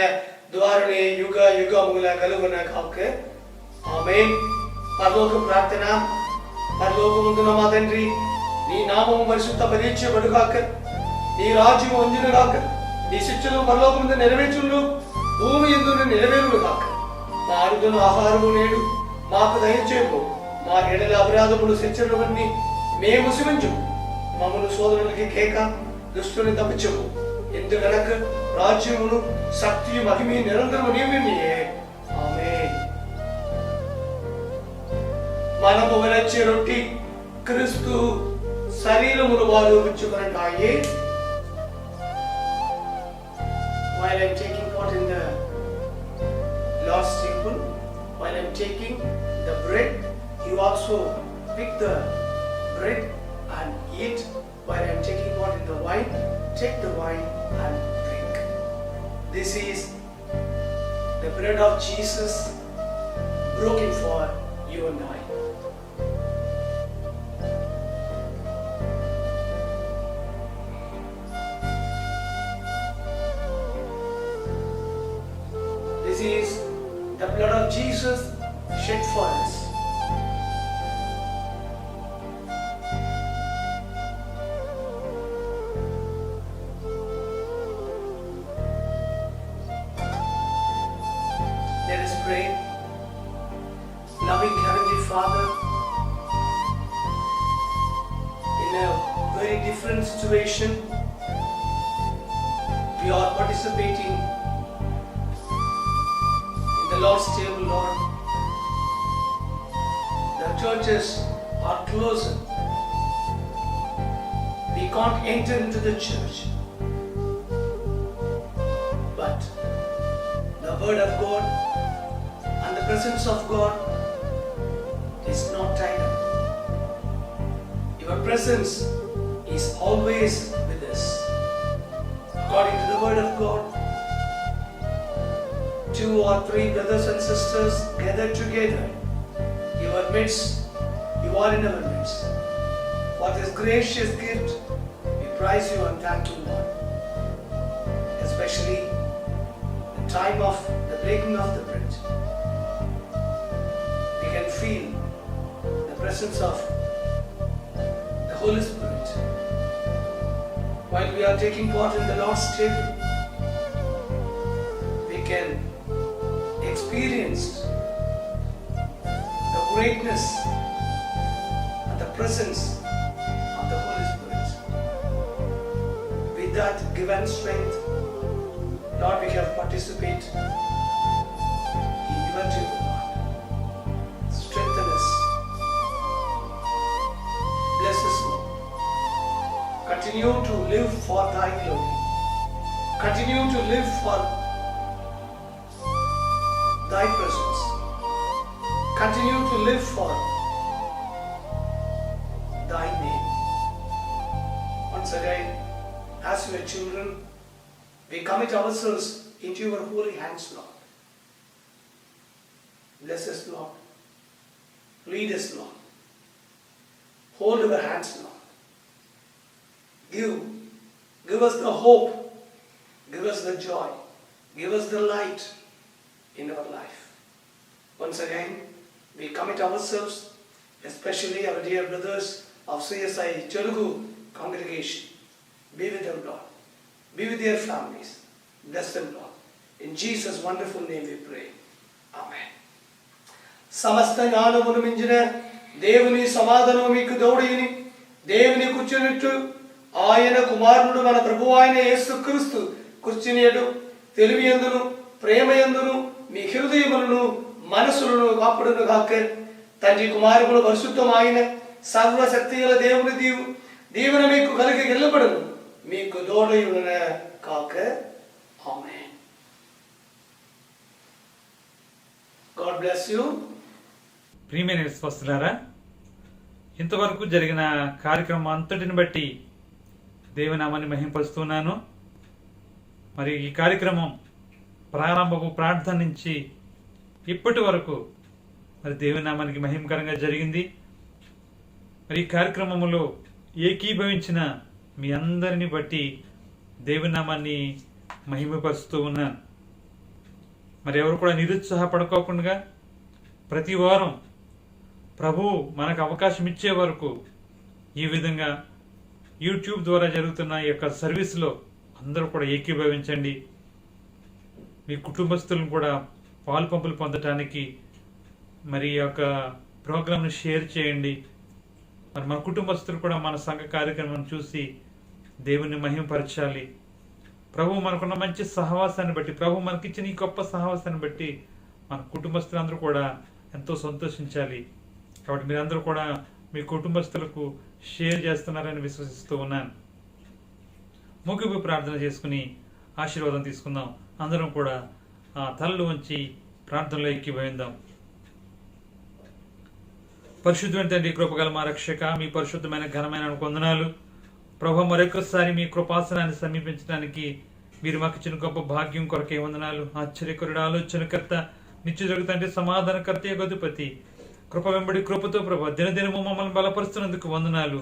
Speaker 11: ద్వారానే యుగ యుగముల కలుగున కాక. ఆమేన్. పరలోక ప్రార్థన. పరలోకముందున మా తండ్రి, నీ నామము పరిశుద్ధ పరీక్షబడుగాక, నీ రాజ్యము వంజునుగాక, నీ శిక్షలు పరలోకముందు నెరవేర్చును, భూమి యందు నెరవేరుగాక. మా అరుదున ఆహారము నేడు మాకు దయచేయము, మా ఎడల అపరాధములు శిక్షలవన్నీ మేము క్షమించుము, మమ్మను సోదరులకి కేక దుష్టుని తప్పించము. ఎందుకనక రాజ్యమును శక్తియు మహిమ నిరంతరము నీవే. ఆమేన్. మనము వినొచ్చే రొట్టి క్రీస్తు శరీరమును వారు విచ్చుకున్నట్టాయే. While I'm taking part in the Lord's table, while I'm taking the bread, you also pick the bread and eat. While I'm taking part in the wine, take the wine and drink. This is the bread of Jesus broken for you and I. This is the blood of Jesus shed for us. Let us pray. Loving Heavenly Father, in a very different situation, we are participating in the Lord's table, Lord. The churches are closed. We can't enter into the church. But the Word of God and the presence of God is not tied up. Your presence is always with us. According to the Word of God, 2 or 3 brothers and sisters gathered together. Your midst, you are in our midst. For this gracious gift, we praise you and thank you, Lord. Especially the time of the breaking of the bread. We can feel the presence of the Holy Spirit. While we are taking part in the Lord's table, we can experience the greatness and the presence of the Holy Spirit. With that given strength, Lord, we have participated in your table, Lord. Strengthen us. Bless us, Lord. Continue to live for thy glory. Continue to live for thy presence. Continue to live for thy name. Once again, as your children, we commit ourselves into your holy hands, Lord. Bless us, Lord. Lead us, Lord. Hold our hands, Lord. Give us the hope. Give us the joy. Give us the light in our life. Once again, we commit ourselves, especially our dear brothers of CSI Telugu congregation. Be with them, Lord. Be with their families. Bless them, Lord. In Jesus' wonderful name we pray. Amen. సమస్త జ్ఞానమును మించిన దేవుని సమాధానము మీకు దౌడయని దేవుని కూర్చున్నట్టు ఆయన కుమారుడు మన ప్రభువు అయిన యేసుక్రీస్తు కూర్చునియడు తెలివియందును ప్రేమయందును మీ హృదయములను మనసులను కాపాడును గాక. తండ్రి కుమారుడు పరిశుద్ధమైన సర్వశక్తి గల దేవుని దీవెన మీకు కలిగి గెలబడును మీకు దోడయున కాక. ఆమేన్. God bless you.
Speaker 9: ప్రియమైన విశ్వాసులారా, ఇంతవరకు జరిగిన కార్యక్రమం అంతటిని బట్టి దేవునామాన్ని మహింపరుస్తున్నాను. మరి ఈ కార్యక్రమం ప్రారంభపు ప్రార్థన నుంచి ఇప్పటి వరకు మరి దేవునామానికి మహిమకరంగా జరిగింది. మరి ఈ కార్యక్రమంలో ఏకీభవించిన మీ అందరిని బట్టి దేవునామాన్ని మహిమపరుస్తూ ఉన్నాను. మరి ఎవరు కూడా నిరుత్సాహపడుకోకుండా ప్రతి వారం ప్రభువు మనకు అవకాశం ఇచ్చే వరకు ఈ విధంగా యూట్యూబ్ ద్వారా జరుగుతున్న ఈ యొక్క సర్వీస్లో అందరూ కూడా ఏకీభవించండి. మీ కుటుంబస్తులను కూడా పాలు పంపులు పొందటానికి మరి ఈ యొక్క ప్రోగ్రామ్ని షేర్ చేయండి. మరి మన కుటుంబస్తులు కూడా మన సంఘ కార్యక్రమం చూసి దేవుని మహిమపరచాలి. ప్రభు మనకున్న మంచి సహవాసాన్ని బట్టి, ప్రభు మనకిచ్చిన ఈ గొప్ప సహవాసాన్ని బట్టి మన కుటుంబస్తులందరూ కూడా ఎంతో సంతోషించాలి. కాబట్టి మీరందరూ కూడా మీ కుటుంబస్తులకు షేర్ చేస్తున్నారని విశ్వసిస్తూ ఉన్నాను. ముగింపు ప్రార్థన చేసుకుని ఆశీర్వాదం తీసుకుందాం. అందరం కూడా తలలు వంచి ప్రార్థనలో ఎక్కిపోయిందాం. పరిశుద్ధమైన తండ్రి, కృపగల మా రక్షక, మీ పరిశుద్ధమైన ఘనమైన వందనాలు ప్రభు. మరొకసారి మీ కృపాసనాన్ని సమీపించడానికి మీరు మాకు ఇచ్చిన గొప్ప భాగ్యం కొరకే వందనాలు. ఆశ్చర్యకరుడు, ఆలోచనకర్త, నిత్య జరుగుతంటే సమాధానకర్త, అధిపతి, కృప వెంబడి కృపతో ప్రభు దినదినము మమ్మల్ని బలపరుస్తున్నందుకు వందనాలు.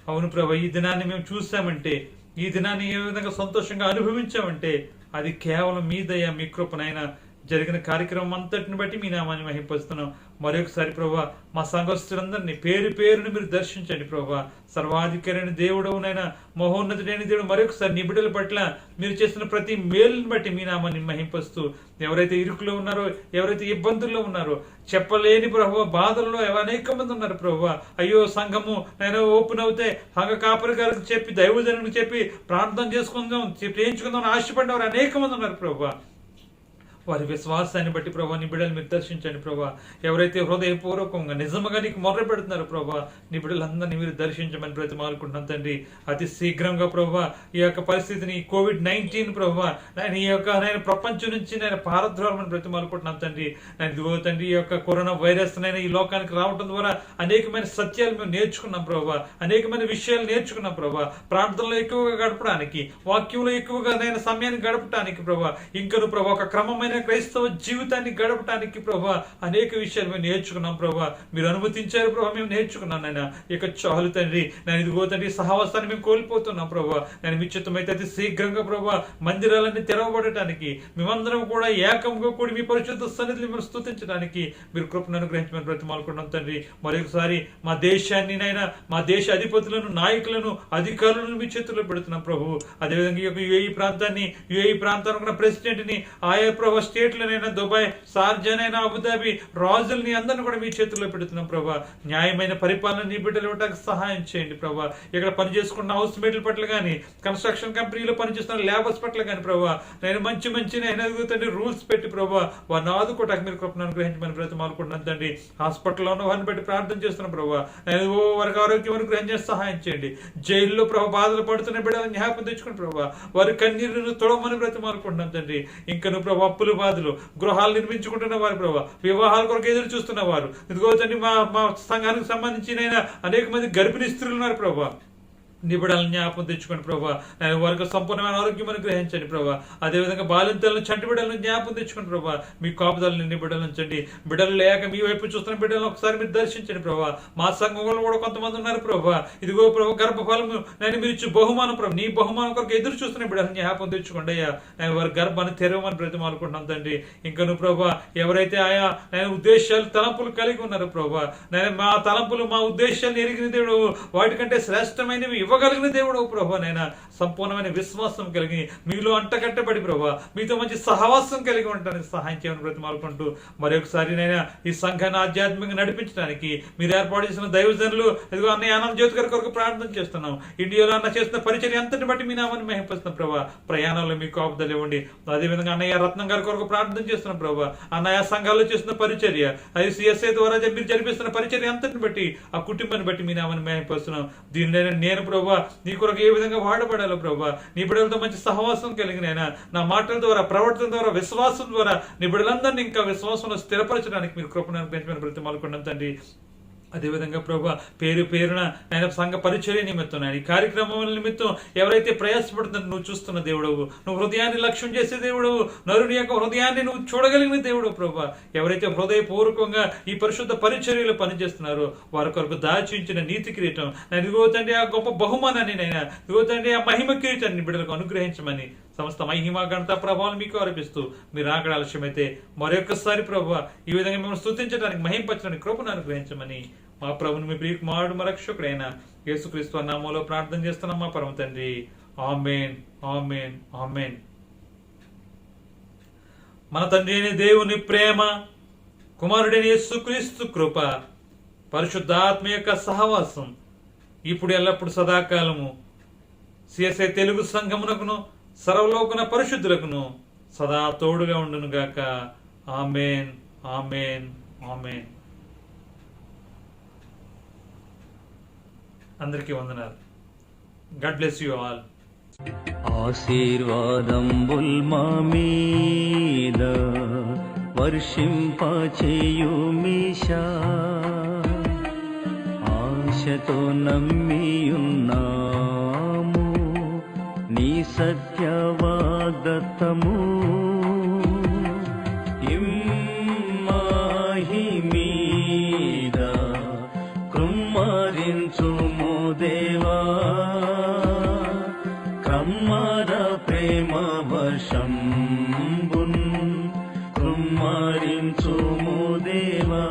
Speaker 9: అవును ప్రభు, ఈ దినాన్ని మేము చూసామంటే, ఈ దినాన్ని ఏ విధంగా సంతోషంగా అనుభవించామంటే అది కేవలం మీ దయ, మీ కృపనైనా. జరిగిన కార్యక్రమం అంతటిని బట్టి మీ నామాన్ని మహింపరుస్తున్నాం. మరొకసారి ప్రభా మా సంఘస్థులందరినీ పేరు పేరుని మీరు దర్శించండి ప్రభా. సర్వాధికారైన దేవుడవునైనా మహోన్నతుడైన దేవుడు మరొకసారి నీ బిడ్డల పట్ల మీరు చేసిన ప్రతి మేలుని బట్టి మీ నామాన్ని మహింపరుస్తూ, ఎవరైతే ఇరుకులో ఉన్నారో, ఎవరైతే ఇబ్బందుల్లో ఉన్నారో, చెప్పలేని ప్రభు బాధల్లో అనేక మంది ఉన్నారు ప్రభు. అయ్యో సంఘము నేను ఓపెన్ అవుతే సంఘ కాపరి గారికి చెప్పి, దైవజనునికి చెప్పి ప్రార్థన చేసుకుందాం, చేయించుకుందాం ఆశపడిన వారు అనేక మంది ఉన్నారు ప్రభు. వారి విశ్వాసాన్ని బట్టి ప్రభా నీ బిడ్డలు మీరు దర్శించండి ప్రభా. ఎవరైతే హృదయపూర్వకంగా నిజముగా నీకు మొర్ర పెడుతున్నారు ప్రభా, నీ బిడ్డలందరినీ మీరు దర్శించమని బ్రతిమాలుకుంటున్నాం తండ్రి. అతి శీఘ్రంగా ప్రభా ఈ యొక్క పరిస్థితిని COVID-19 ప్రభా నేను ఈ యొక్క నేను ప్రపంచం నుంచి నేను పారద్రోలమని బ్రతిమాలుకుంటున్నాను తండ్రి. నేను ఇదిగో తండ్రి, ఈ యొక్క కరోనా వైరస్ నైనా ఈ లోకానికి రావడం ద్వారా అనేకమైన సత్యాలు మేము నేర్చుకున్నాం ప్రభా, అనేకమైన విషయాలు నేర్చుకున్నాం ప్రభా. ప్రార్థనలో ఎక్కువగా గడపడానికి, వాక్యంలో ఎక్కువగా నేను సమయాన్ని గడపడానికి ప్రభా, ఇంకను ప్రభా ఒక క్రమమైన క్రైస్తవ జీవితాన్ని గడపడానికి ప్రభా అనేక విషయాలు మేము నేర్చుకున్నాం ప్రభా. మీరు అనుమతించారు ప్రభా, మేము నేర్చుకున్నాం నాయన. ఇక చాలు తండ్రి, నేను ఇదిగో తండ్రి సహవాసాన్ని మేము కోల్పోతున్నాం ప్రభా. నేను మీ చిత్తమైతే అతి శీఘ్రంగా ప్రభా మందిరాలన్నీ తెరవబడటానికి, మేమందరం కూడా ఏకంగా కూడి మీ పరిశుద్ధ సన్నిధిని మీరు స్తుతించడానికి మీరు కృపను అనుగ్రహించమని బ్రతిమాలుకున్నాం తండ్రి. మరొకసారి మా దేశాన్ని నైనా, మా దేశ అధిపతులను, నాయకులను, అధికారులను మీ చేతుల్లో పెడుతున్నాం ప్రభు. అదేవిధంగా ఈ యొక్క యుఏఈ ప్రాంతాన్ని, యుఏఈ ప్రాంతానికి ప్రెసిడెంట్ని, ఆయా ప్రభా స్టేట్లనైనా, దుబాయ్, షార్జానైనా, అబుదాబి రాజుల్ని అందరిని కూడా మీ చేతుల్లో పెడుతున్నాం ప్రభా. న్యాయమైన పరిపాలన నీ బిడ్డలు ఇవ్వడానికి సహాయం చేయండి ప్రభా. ఇక్కడ పనిచేసుకున్న హౌస్ మేట్ల పట్ల కానీ, కన్స్ట్రక్షన్ కంపెనీలో పనిచేస్తున్న లేబర్స్ పట్ల కానీ ప్రభా నేను మంచి తండ్రి రూల్స్ పెట్టి ప్రభా వారిని ఆదుకోవటానికి మీరు కృపను అనుగ్రహించమని బ్రతిమాలుకుంటున్నాను తండ్రి. హాస్పిటల్లో ఉన్న వారిని బట్టి ప్రార్థన చేస్తున్నాం ప్రభా. నేను వారికి ఆరోగ్యం అనుగ్రహించే సహాయం చేయండి. జైల్లో ప్రభా బాధలు పడుతున్న బిడ్డలను జ్ఞాపకం తెచ్చుకుని ప్రభా వారి కన్నీరును తొడమని బ్రతిమాలుకుంటున్నాం తండ్రి. ఇంకా నువ్వు ప్రభా అప్పుల బాధలు, గృహాలు నిర్మించుకుంటున్న వారు ప్రభా, వివాహాల కొరకు ఎదురు చూస్తున్న వారు, ఇదిగో తండ్రి మా సంఘానికి సంబంధించిన అనేక మంది గర్భిణీ స్త్రీలు ఉన్నారు ప్రభా. నీ బిడ్డలను జ్ఞాపకం తెచ్చుకోండి ప్రభా. నేను వారికి సంపూర్ణమైన ఆరోగ్యం అనుగ్రహించండి ప్రభా. అదేవిధంగా బాలింతలను చంటి బిడ్డలను జ్ఞాపకం తెచ్చుకోండి ప్రభా. మీ కాపుదలను నీ బిడ్డలు ఉంచండి. బిడ్డలు లేక మీ వైపు చూస్తున్న బిడ్డలను ఒకసారి మీరు దర్శించండి ప్రభా. మా సంఘంలో కూడా కొంతమంది ఉన్నారు ప్రభా. ఇదిగో ప్రభా, గర్భఫలము నేను మీరు ఇచ్చే బహుమానం ప్రభు, నీ బహుమానం కొరకు ఎదురు చూస్తున్న బిడ్డలను జ్ఞాపకం తెచ్చుకోండి అయ్యా. నేను వారి గర్భాన్ని తెరవమని బ్రతిమాలుకుంటున్నాను తండ్రి. ఇంకా నువ్వు ప్రభా, ఎవరైతే ఆయా నేను ఉద్దేశాలు తలంపులు కలిగి ఉన్నారు ప్రభా, నేను మా తలంపులు మా ఉద్దేశాలు ఎరిగిన దేవుడు, వాటికంటే శ్రేష్టమైనవి ఇవ్వగలిగిన దేవుడు ప్రభా. నేను సంపూర్ణమైన విశ్వాసం కలిగి మీలో అంటకట్టబడి ప్రభా, మీతో మంచి సహవాసం కలిగి ఉండడానికి సహాయం చేయమని బ్రతిమాలుకుంటూ మరొకసారి నేను ఈ సంఘాన్ని ఆధ్యాత్మికంగా నడిపించడానికి మీరు ఏర్పాటు చేసిన దైవజనులు ఇదిగో అన్నయ్య ఆనంద జ్యోతి గారి కొరకు ప్రార్థన చేస్తున్నాం. ఇండియాలో అన్న చేస్తున్న పరిచయం అంతటిని బట్టి మీ నామాన్ని మహిమపరుస్తున్నాం ప్రభా. ప్రయాణంలో మీ కాపుదలు ఇవ్వండి. అదేవిధంగా అన్నయ్య రత్నం గారి కొరకు ప్రార్థన చేస్తున్నాం ప్రభా. అన్నయ్య సంఘాల్లో చేస్తున్న పరిచర్య, అది సిఎస్ఐ ద్వారా మీరు జరిపిస్తున్న పరిచర్య అంతటిని బట్టి ఆ కుటుంబాన్ని బట్టి మీ నామాన్ని మహిమపరుస్తున్నాం. దీనిలో నేను ప్రభా నీ కొరకు ఏ విధంగా వాడబడాలో ప్రభా, నీ బిడ్డలతో మంచి సహవాసం కలిగిన నా మాటల ద్వారా, ప్రవర్తన ద్వారా, విశ్వాసం ద్వారా నీ బిడ్డలందరినీ ఇంకా విశ్వాసంలో స్థిరపరచడానికి మీరు కృపను పెంచమని బ్రతిమాలుకున్నాం తండ్రి. అదేవిధంగా ప్రభా, పేరు పేరున ఆయన సంఘ పరిచర్య నిమిత్తం, ఈ కార్యక్రమం నిమిత్తం ఎవరైతే ప్రయాసపడుతుందో నువ్వు చూస్తున్న దేవుడవు, నువ్వు హృదయాన్ని లక్ష్యం చేసే దేవుడవు, నరుని యొక్క హృదయాన్ని నువ్వు చూడగలిగిన దేవుడు ప్రభా. ఎవరైతే హృదయపూర్వకంగా ఈ పరిశుద్ధ పరిచర్యలు పనిచేస్తున్నారో వారి కొరకు దాచించిన నీతి కిరీటం నేను ఇదిగోతండి, ఆ గొప్ప బహుమానాన్ని నైనా ఇదిగోతండి, ఆ మహిమ కిరీటాన్ని బిడ్డలకు అనుగ్రహించమని సమస్త మహిమ ఘనత ప్రభావం మీకు అర్పిస్తూ మీరు ఆకడ ఆలస్యమైతే మరొకసారి ప్రభా ఈ విధంగా మిమ్మల్ని స్తుతించడానికి మహింపరచడానికి కృపను అనుగ్రహించమని మా ప్రభుని మీ ప్రియ కుమారుడు మా రక్షకుడైన యేసుక్రీస్తు నామములో ప్రార్థన చేస్తున్నాం మా పరమ తండ్రి. ఆమేన్, ఆమేన్, ఆమేన్. మన తండ్రి అయిన దేవుని ప్రేమ, కుమారుడైన యేసుక్రీస్తు కృప, పరిశుద్ధాత్మ యొక్క సహవాసం ఇప్పుడు ఎల్లప్పుడు సదాకాలము సిఎస్ఐ తెలుగు సంఘమునకును సర్వలోకన పరిశుద్ధులకును సదా తోడుగా ఉండును గాక. ఆమేన్, ఆమేన్, ఆమేన్. అందరికీ వందనాలు. God bless you all.
Speaker 12: ఆశీర్వాదంబుల్ మా మీద వర్షింపచేయుమీశా, ఆశతో నమ్మియున్నాము నీ సత్యవాగ్దత్తము. ఇమ్మాహి మీద కృమ్మరించుము దేవా, కమ్మర ప్రేమ వర్షంబున్ కృమ్మరించుము దేవా.